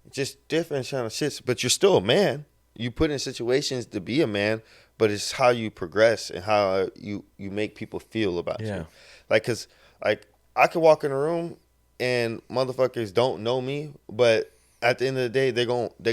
B: just different kind of shits, but you're still a man. You put in situations to be a man, but it's how you progress and how you make people feel about you. Like, cause like I could walk in a room and motherfuckers don't know me, but at the end of the day, they're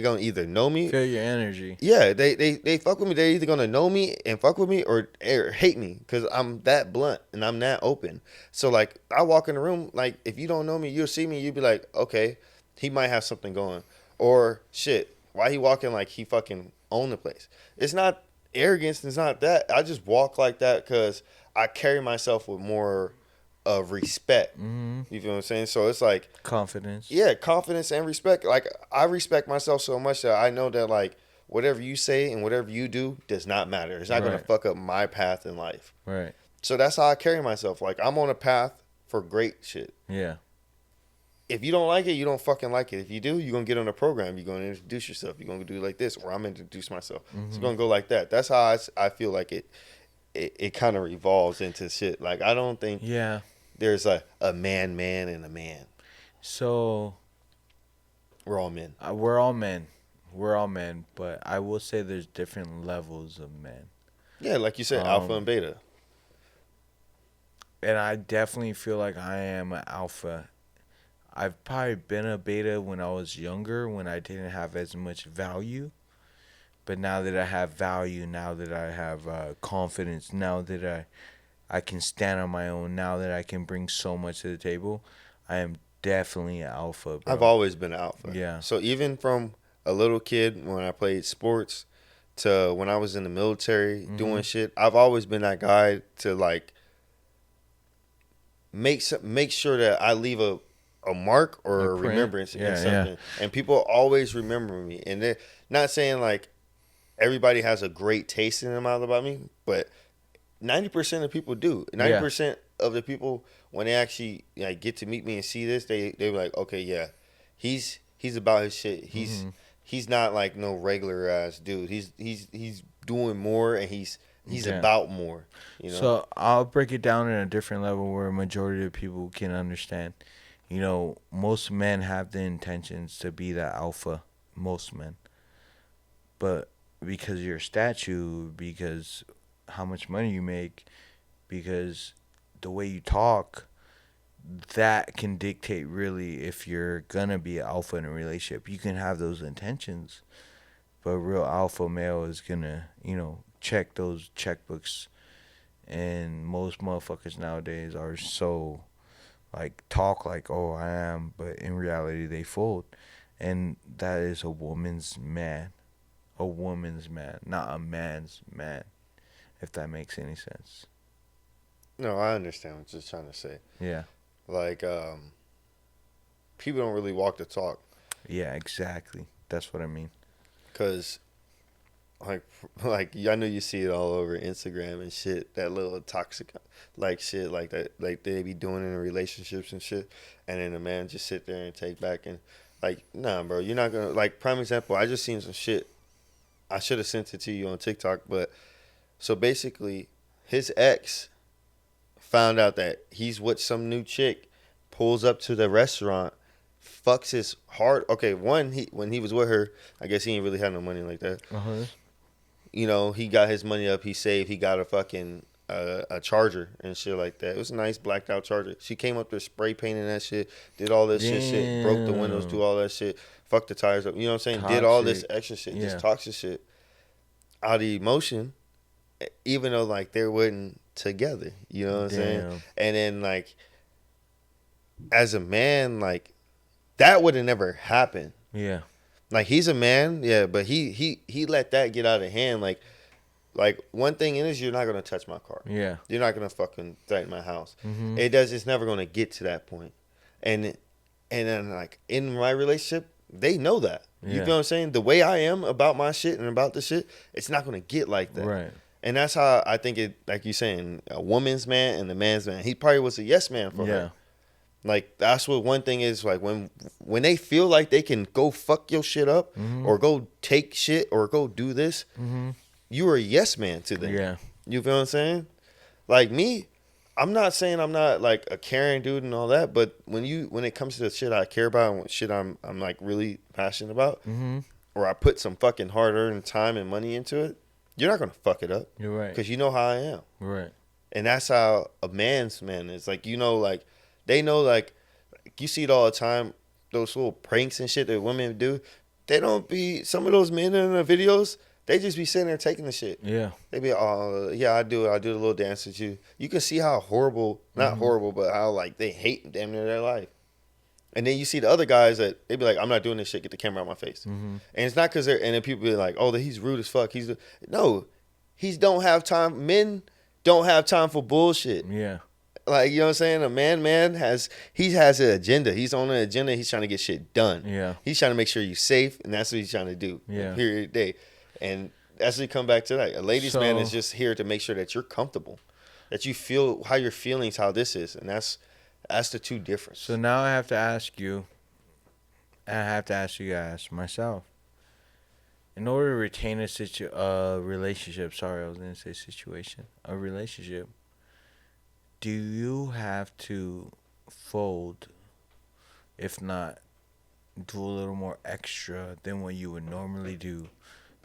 B: gonna either know me,
A: feel your energy.
B: Yeah, they fuck with me. They're either gonna know me and fuck with me or hate me because I'm that blunt and I'm that open. So like I walk in the room, like if you don't know me, you'll see me, you'll be like, okay, he might have something going, or shit, why he walking like he fucking own the place? It's not arrogance. It's not that. I just walk like that because I carry myself with more of respect.
A: Mm-hmm.
B: You feel what I'm saying? So it's like
A: confidence.
B: Yeah, confidence and respect. Like I respect myself so much that I know that like whatever you say and whatever you do does not matter. It's not gonna fuck up my path in life.
A: Right.
B: So that's how I carry myself. Like I'm on a path for great shit.
A: Yeah.
B: If you don't like it, you don't fucking like it. If you do, you're gonna get on a program. You're gonna introduce yourself. You're gonna do like this, or I'm gonna introduce myself. It's gonna go like that. That's how I feel like it kind of revolves into shit. Like I don't think there's a man and a man.
A: So
B: we're all men.
A: We're all men. We're all men, but I will say there's different levels of men.
B: Yeah, like you said, alpha and beta.
A: And I definitely feel like I am an alpha. I've probably been a beta when I was younger, when I didn't have as much value. But now that I have value, now that I have confidence, now that I can stand on my own, now that I can bring so much to the table, I am definitely an alpha, bro.
B: I've always been an alpha.
A: Yeah.
B: So even from a little kid when I played sports to when I was in the military doing shit, I've always been that guy to like make sure that I leave a mark or a remembrance in something. And people always remember me. And they're not saying like everybody has a great taste in their mouth about me, but 90% of people do. 90% of the people, when they actually like get to meet me and see this, they be like, okay, yeah, he's about his shit. He's not like no regular ass dude. He's doing more and he's about more. You know.
A: So I'll break it down in a different level where a majority of people can understand. You know, most men have the intentions to be that alpha. Most men, but because your statue, because how much money you make, because the way you talk, that can dictate really if you're gonna be alpha in a relationship. You can have those intentions, but a real alpha male is gonna, check those checkbooks. And most motherfuckers nowadays are so like talk like, oh, I am, but in reality they fold. And that is a woman's man. A woman's man, not a man's man, if that makes any sense.
B: No, I understand what you're trying to say.
A: Yeah.
B: Like, people don't really walk the talk.
A: Yeah, exactly. That's what I mean.
B: Because, like I know you see it all over Instagram and shit, that little toxic, like, shit like that, like they be doing in relationships and shit. And then the man just sit there and take back and, like, nah, bro, you're not going to, like, prime example, I just seen some shit. I should have sent it to you on TikTok, but so basically his ex found out that he's with some new chick, pulls up to the restaurant, fucks his heart. Okay, when he was with her, I guess he didn't really have no money like that. You know, he got his money up, he saved, he got a fucking a charger and shit like that. It was a nice blacked out charger. She came up there spray painting that shit, did all this shit, broke the windows, do all that shit, fucked the tires up. You know what I'm saying? Toxic. Did all this extra shit, just toxic shit out of emotion, even though like they wouldn't together. You know what I'm saying?
A: Damn.
B: And then like as a man, like that would have never happened.
A: Yeah.
B: Like he's a man, yeah, but he let that get out of hand. Like one thing is you're not gonna touch my car.
A: Yeah.
B: You're not gonna fucking threaten my house.
A: Mm-hmm.
B: It's never gonna get to that point. And then like in my relationship, they know that. You
A: Yeah.
B: feel what I'm saying? The way I am about my shit and about the shit, it's not gonna get like that.
A: Right.
B: And that's how I think it, like you saying, a woman's man and a man's man. He probably was a yes man for her. Like that's what one thing is, like when they feel like they can go fuck your shit up or go take shit or go do this, you are a yes man to them.
A: Yeah.
B: You feel what I'm saying? Like me, I'm not saying I'm not like a caring dude and all that, but when it comes to the shit I care about and shit I'm like really passionate about, or I put some fucking hard earned time and money into it, you're not gonna fuck it up.
A: You're right.
B: Because you know how I am.
A: Right.
B: And that's how a man's man is. Like, you know, like they know, like you see it all the time, those little pranks and shit that women do. They don't be, some of those men in the videos, they just be sitting there taking the shit.
A: Yeah.
B: They be, oh, yeah, I do the little dance with you. You can see how horrible, not horrible, but how like they hate damn near their life. And then you see the other guys that they be like, I'm not doing this shit. Get the camera out my face. And it's not because they're, and then people be like, oh, he's rude as fuck. No, he don't have time. Men don't have time for bullshit.
A: Yeah.
B: Like, you know what I'm saying? A man has an agenda. He's on an agenda. He's trying to get shit done.
A: Yeah.
B: He's trying to make sure you're safe, and that's what he's trying to do.
A: Yeah.
B: Period day. And that's what you come back to that. A ladies' man is just here to make sure that you're comfortable, that you feel how your feelings, how this is, and that's the two difference.
A: So now I have to ask you, and I have to ask you guys, myself. In order to retain a relationship, sorry, I was going to say situation, a relationship, do you have to fold, if not do a little more extra than what you would normally do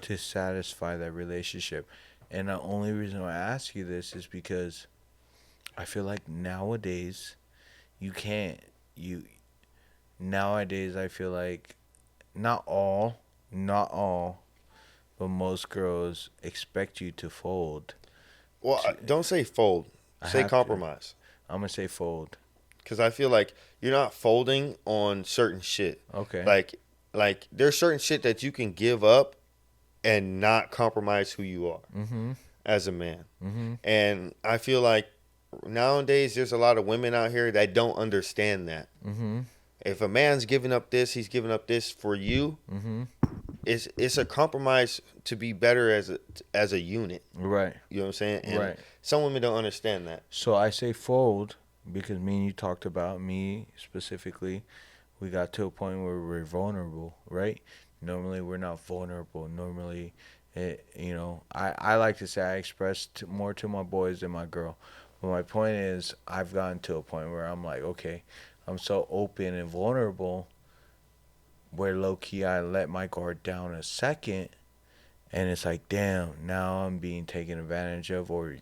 A: to satisfy that relationship? And the only reason why I ask you this is because I feel like nowadays you can't. Nowadays I feel like not all, but most girls expect you to fold.
B: Well, don't say fold. Say compromise.
A: I'm going to say fold.
B: Because I feel like you're not folding on certain shit.
A: Okay.
B: Like there's certain shit that you can give up and not compromise who you are as a man. And I feel like nowadays there's a lot of women out here that don't understand that. If a man's giving up this, he's giving up this for you. It's a compromise to be better as a unit.
A: Right.
B: You know what I'm saying? And
A: right.
B: Some women don't understand that.
A: So I say fold because me and you talked about, me specifically, we got to a point where we're vulnerable, right? Normally we're not vulnerable. Normally, I like to say I express more to my boys than my girl. But my point is I've gotten to a point where I'm like, okay, I'm so open and vulnerable where low-key I let my guard down a second, and it's like, damn, now I'm being taken advantage of, or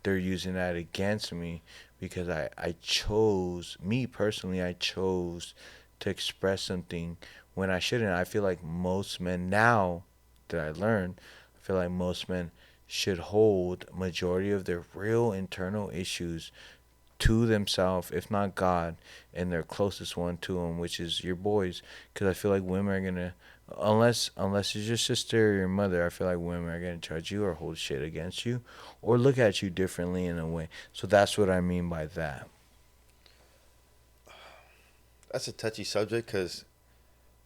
A: they're using that against me because I chose, me personally, I chose to express something when I shouldn't. I feel like most men now that I learned, I feel like most men should hold majority of their real internal issues to themselves, if not God, and their closest one to them, which is your boys. Because I feel like women are gonna, unless it's your sister or your mother, I feel like women are gonna judge you or hold shit against you, or look at you differently in a way. So that's what I mean by that.
B: That's a touchy subject because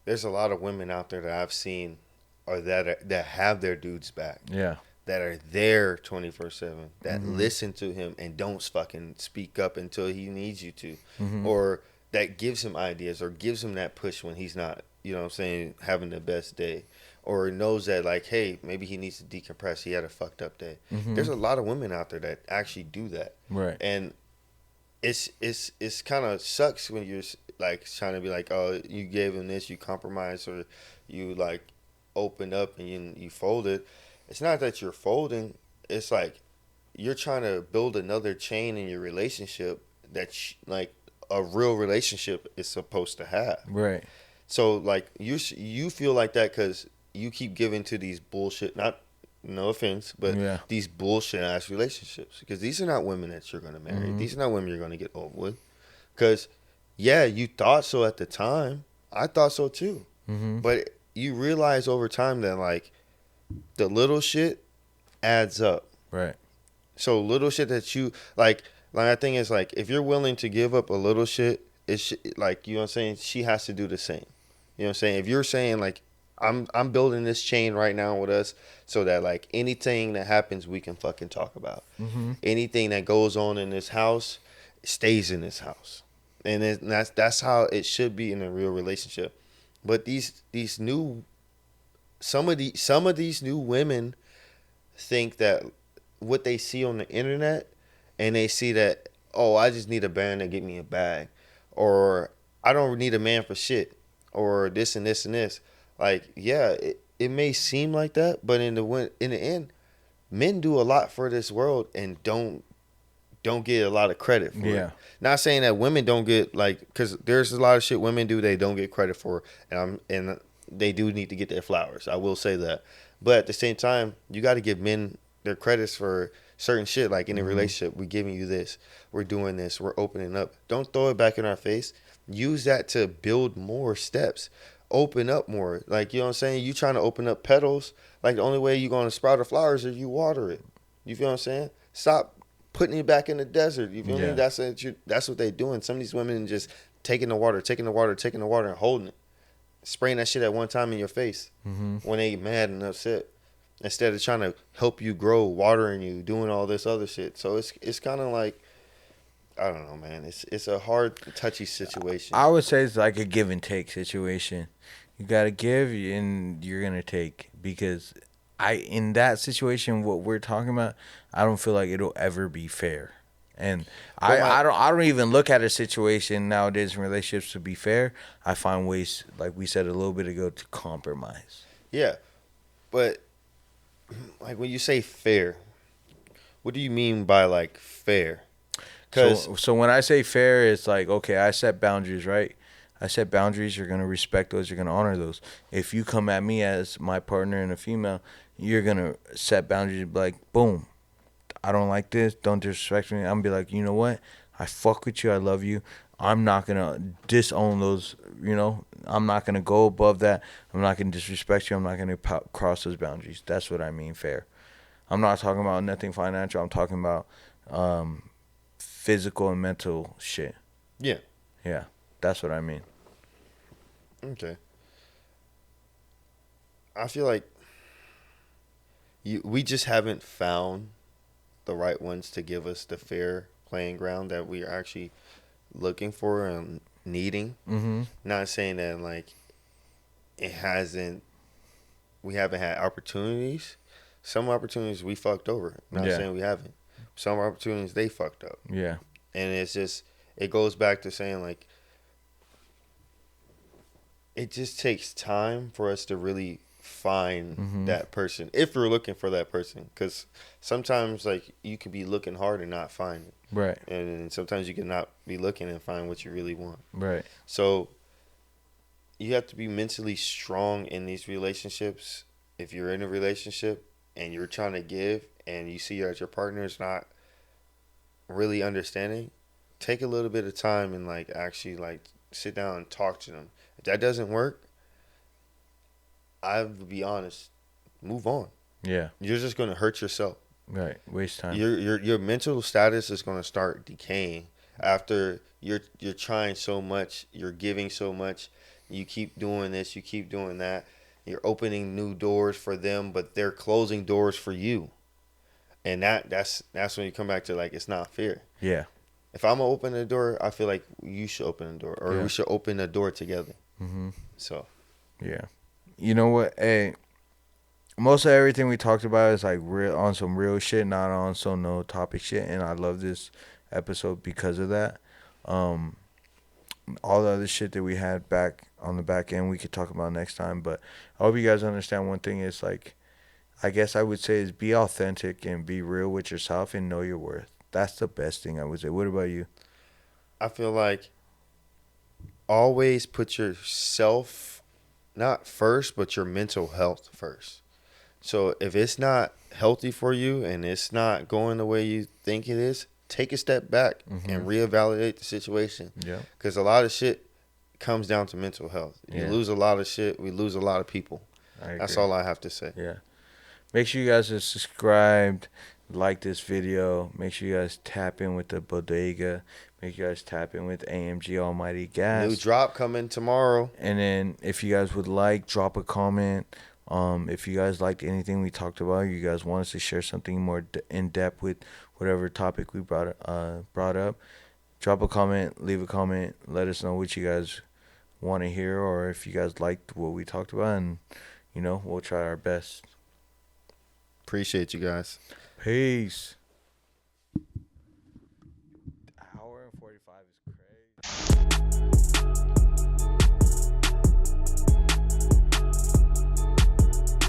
B: there's a lot of women out there that I've seen, or that have their dudes back.
A: Yeah.
B: That are there 24/7, that listen to him and don't fucking speak up until he needs you to, or that gives him ideas or gives him that push when he's not, you know what I'm saying, having the best day, or knows that like, hey, maybe he needs to decompress. He had a fucked up day. There's a lot of women out there that actually do that,
A: right?
B: And it's kind of sucks when you're like trying to be like, oh, you gave him this, you compromised, or you like opened up and you folded. It's not that you're folding. It's like you're trying to build another chain in your relationship that like a real relationship is supposed to have.
A: Right.
B: So like you feel like that because you keep giving to these bullshit, not no offense, but
A: Yeah.
B: these bullshit ass relationships, because these are not women that you're gonna marry.
A: Mm-hmm.
B: These are not women you're gonna get over with. Because, yeah, you thought so at the time. I thought so too.
A: Mm-hmm.
B: But you realize over time that like the little shit adds up.
A: Right.
B: So little shit that you like I think is like if you're willing to give up a little shit, it's like, you know what I'm saying, she has to do the same. You know what I'm saying? If you're saying like I'm building this chain right now with us so that like anything that happens we can fucking talk about.
A: Mm-hmm.
B: Anything that goes on in this house stays in this house. And that's how it should be in a real relationship. But these new some of these new women think that what they see on the internet, and they see that, oh, I just need a man to get me a bag, or I don't need a man for shit, or this and this and this. Like, yeah, it may seem like that, but in the end, men do a lot for this world and don't get a lot of credit for
A: Yeah.
B: it. Not saying that women don't get, like, because there's a lot of shit women do they don't get credit for, and they do need to get their flowers. I will say that, but at the same time, you got to give men their credits for certain shit. Like in a relationship, we're giving you this, we're doing this, we're opening up. Don't throw it back in our face. Use that to build more steps. Open up more. Like, you know what I'm saying? You trying to open up petals. Like, the only way you're going to sprout a flower is if you water it. You feel what I'm saying? Stop putting it back in the desert. You feel me? That's what they're doing. Some of these women just taking the water, and holding it, spraying that shit at one time in your face when they mad and upset, instead of trying to help you grow, watering you, doing all this other shit. So it's kind of like, I don't know, man. It's a hard, touchy situation.
A: I would say it's like a give and take situation. You gotta give and you're gonna take, because in that situation what we're talking about, I don't feel like it'll ever be fair. And I don't even look at a situation nowadays in relationships to be fair. I find ways, like we said a little bit ago, to compromise.
B: Yeah, but like when you say fair, what do you mean by like fair?
A: So when I say fair, it's like, okay, I set boundaries, right? I set boundaries. You're gonna respect those. You're gonna honor those. If you come at me as my partner and a female, you're gonna set boundaries. Like, boom, I don't like this. Don't disrespect me. I'm gonna be like, you know what? I fuck with you. I love you. I'm not gonna disown those. I'm not gonna go above that. I'm not gonna disrespect you. I'm not gonna cross those boundaries. That's what I mean, fair. I'm not talking about nothing financial. I'm talking about physical and mental shit.
B: Yeah.
A: Yeah, that's what I mean.
B: Okay. I feel like we just haven't found the right ones to give us the fair playing ground that we are actually looking for and needing.
A: Mm-hmm.
B: Not saying that like we haven't had opportunities. Some opportunities we fucked over. Not saying we haven't. Some opportunities they fucked up.
A: Yeah.
B: And it's just, it goes back to saying like, it just takes time for us to really find that person, if we're looking for that person. Because sometimes like you could be looking hard and not find it.
A: Right.
B: And sometimes you can not be looking and find what you really want.
A: Right.
B: So you have to be mentally strong in these relationships. If you're in a relationship and you're trying to give and you see that your partner is not really understanding, take a little bit of time and like actually like sit down and talk to them. If that doesn't work, I would be honest, move on.
A: Yeah.
B: You're just going to hurt yourself.
A: Right. Waste time.
B: Your mental status is going to start decaying after you're trying so much, you're giving so much, you keep doing this, you keep doing that. You're opening new doors for them, but they're closing doors for you. And that's when you come back to like, it's not fair.
A: Yeah.
B: If I'm gonna open the door, I feel like you should open the door, or we should open the door together.
A: Mm-hmm.
B: So.
A: Yeah. You know what? Hey, most of everything we talked about is like real, on some real shit, not on some no topic shit, and I love this episode because of that. All the other shit that we had back on the back end, we could talk about next time. But I hope you guys understand one thing is like, I guess I would say is be authentic and be real with yourself and know your worth. That's the best thing I would say. What about you?
B: I feel like always put yourself not first, but your mental health first. So if it's not healthy for you and it's not going the way you think it is, take a step back and reevaluate the situation.
A: Yeah.
B: Because a lot of shit comes down to mental health. You lose a lot of shit. We lose a lot of people. That's all I have to say.
A: Yeah. Make sure you guys are subscribed, like this video. Make sure you guys tap in with the bodega. Make sure you guys tap in with AMG Almighty Gas.
B: New drop coming tomorrow.
A: And then if you guys would like, drop a comment. If you guys liked anything we talked about, you guys want us to share something more in depth with whatever topic we brought up, drop a comment, leave a comment, let us know what you guys want to hear, or if you guys liked what we talked about, and we'll try our best.
B: Appreciate you guys.
A: Peace.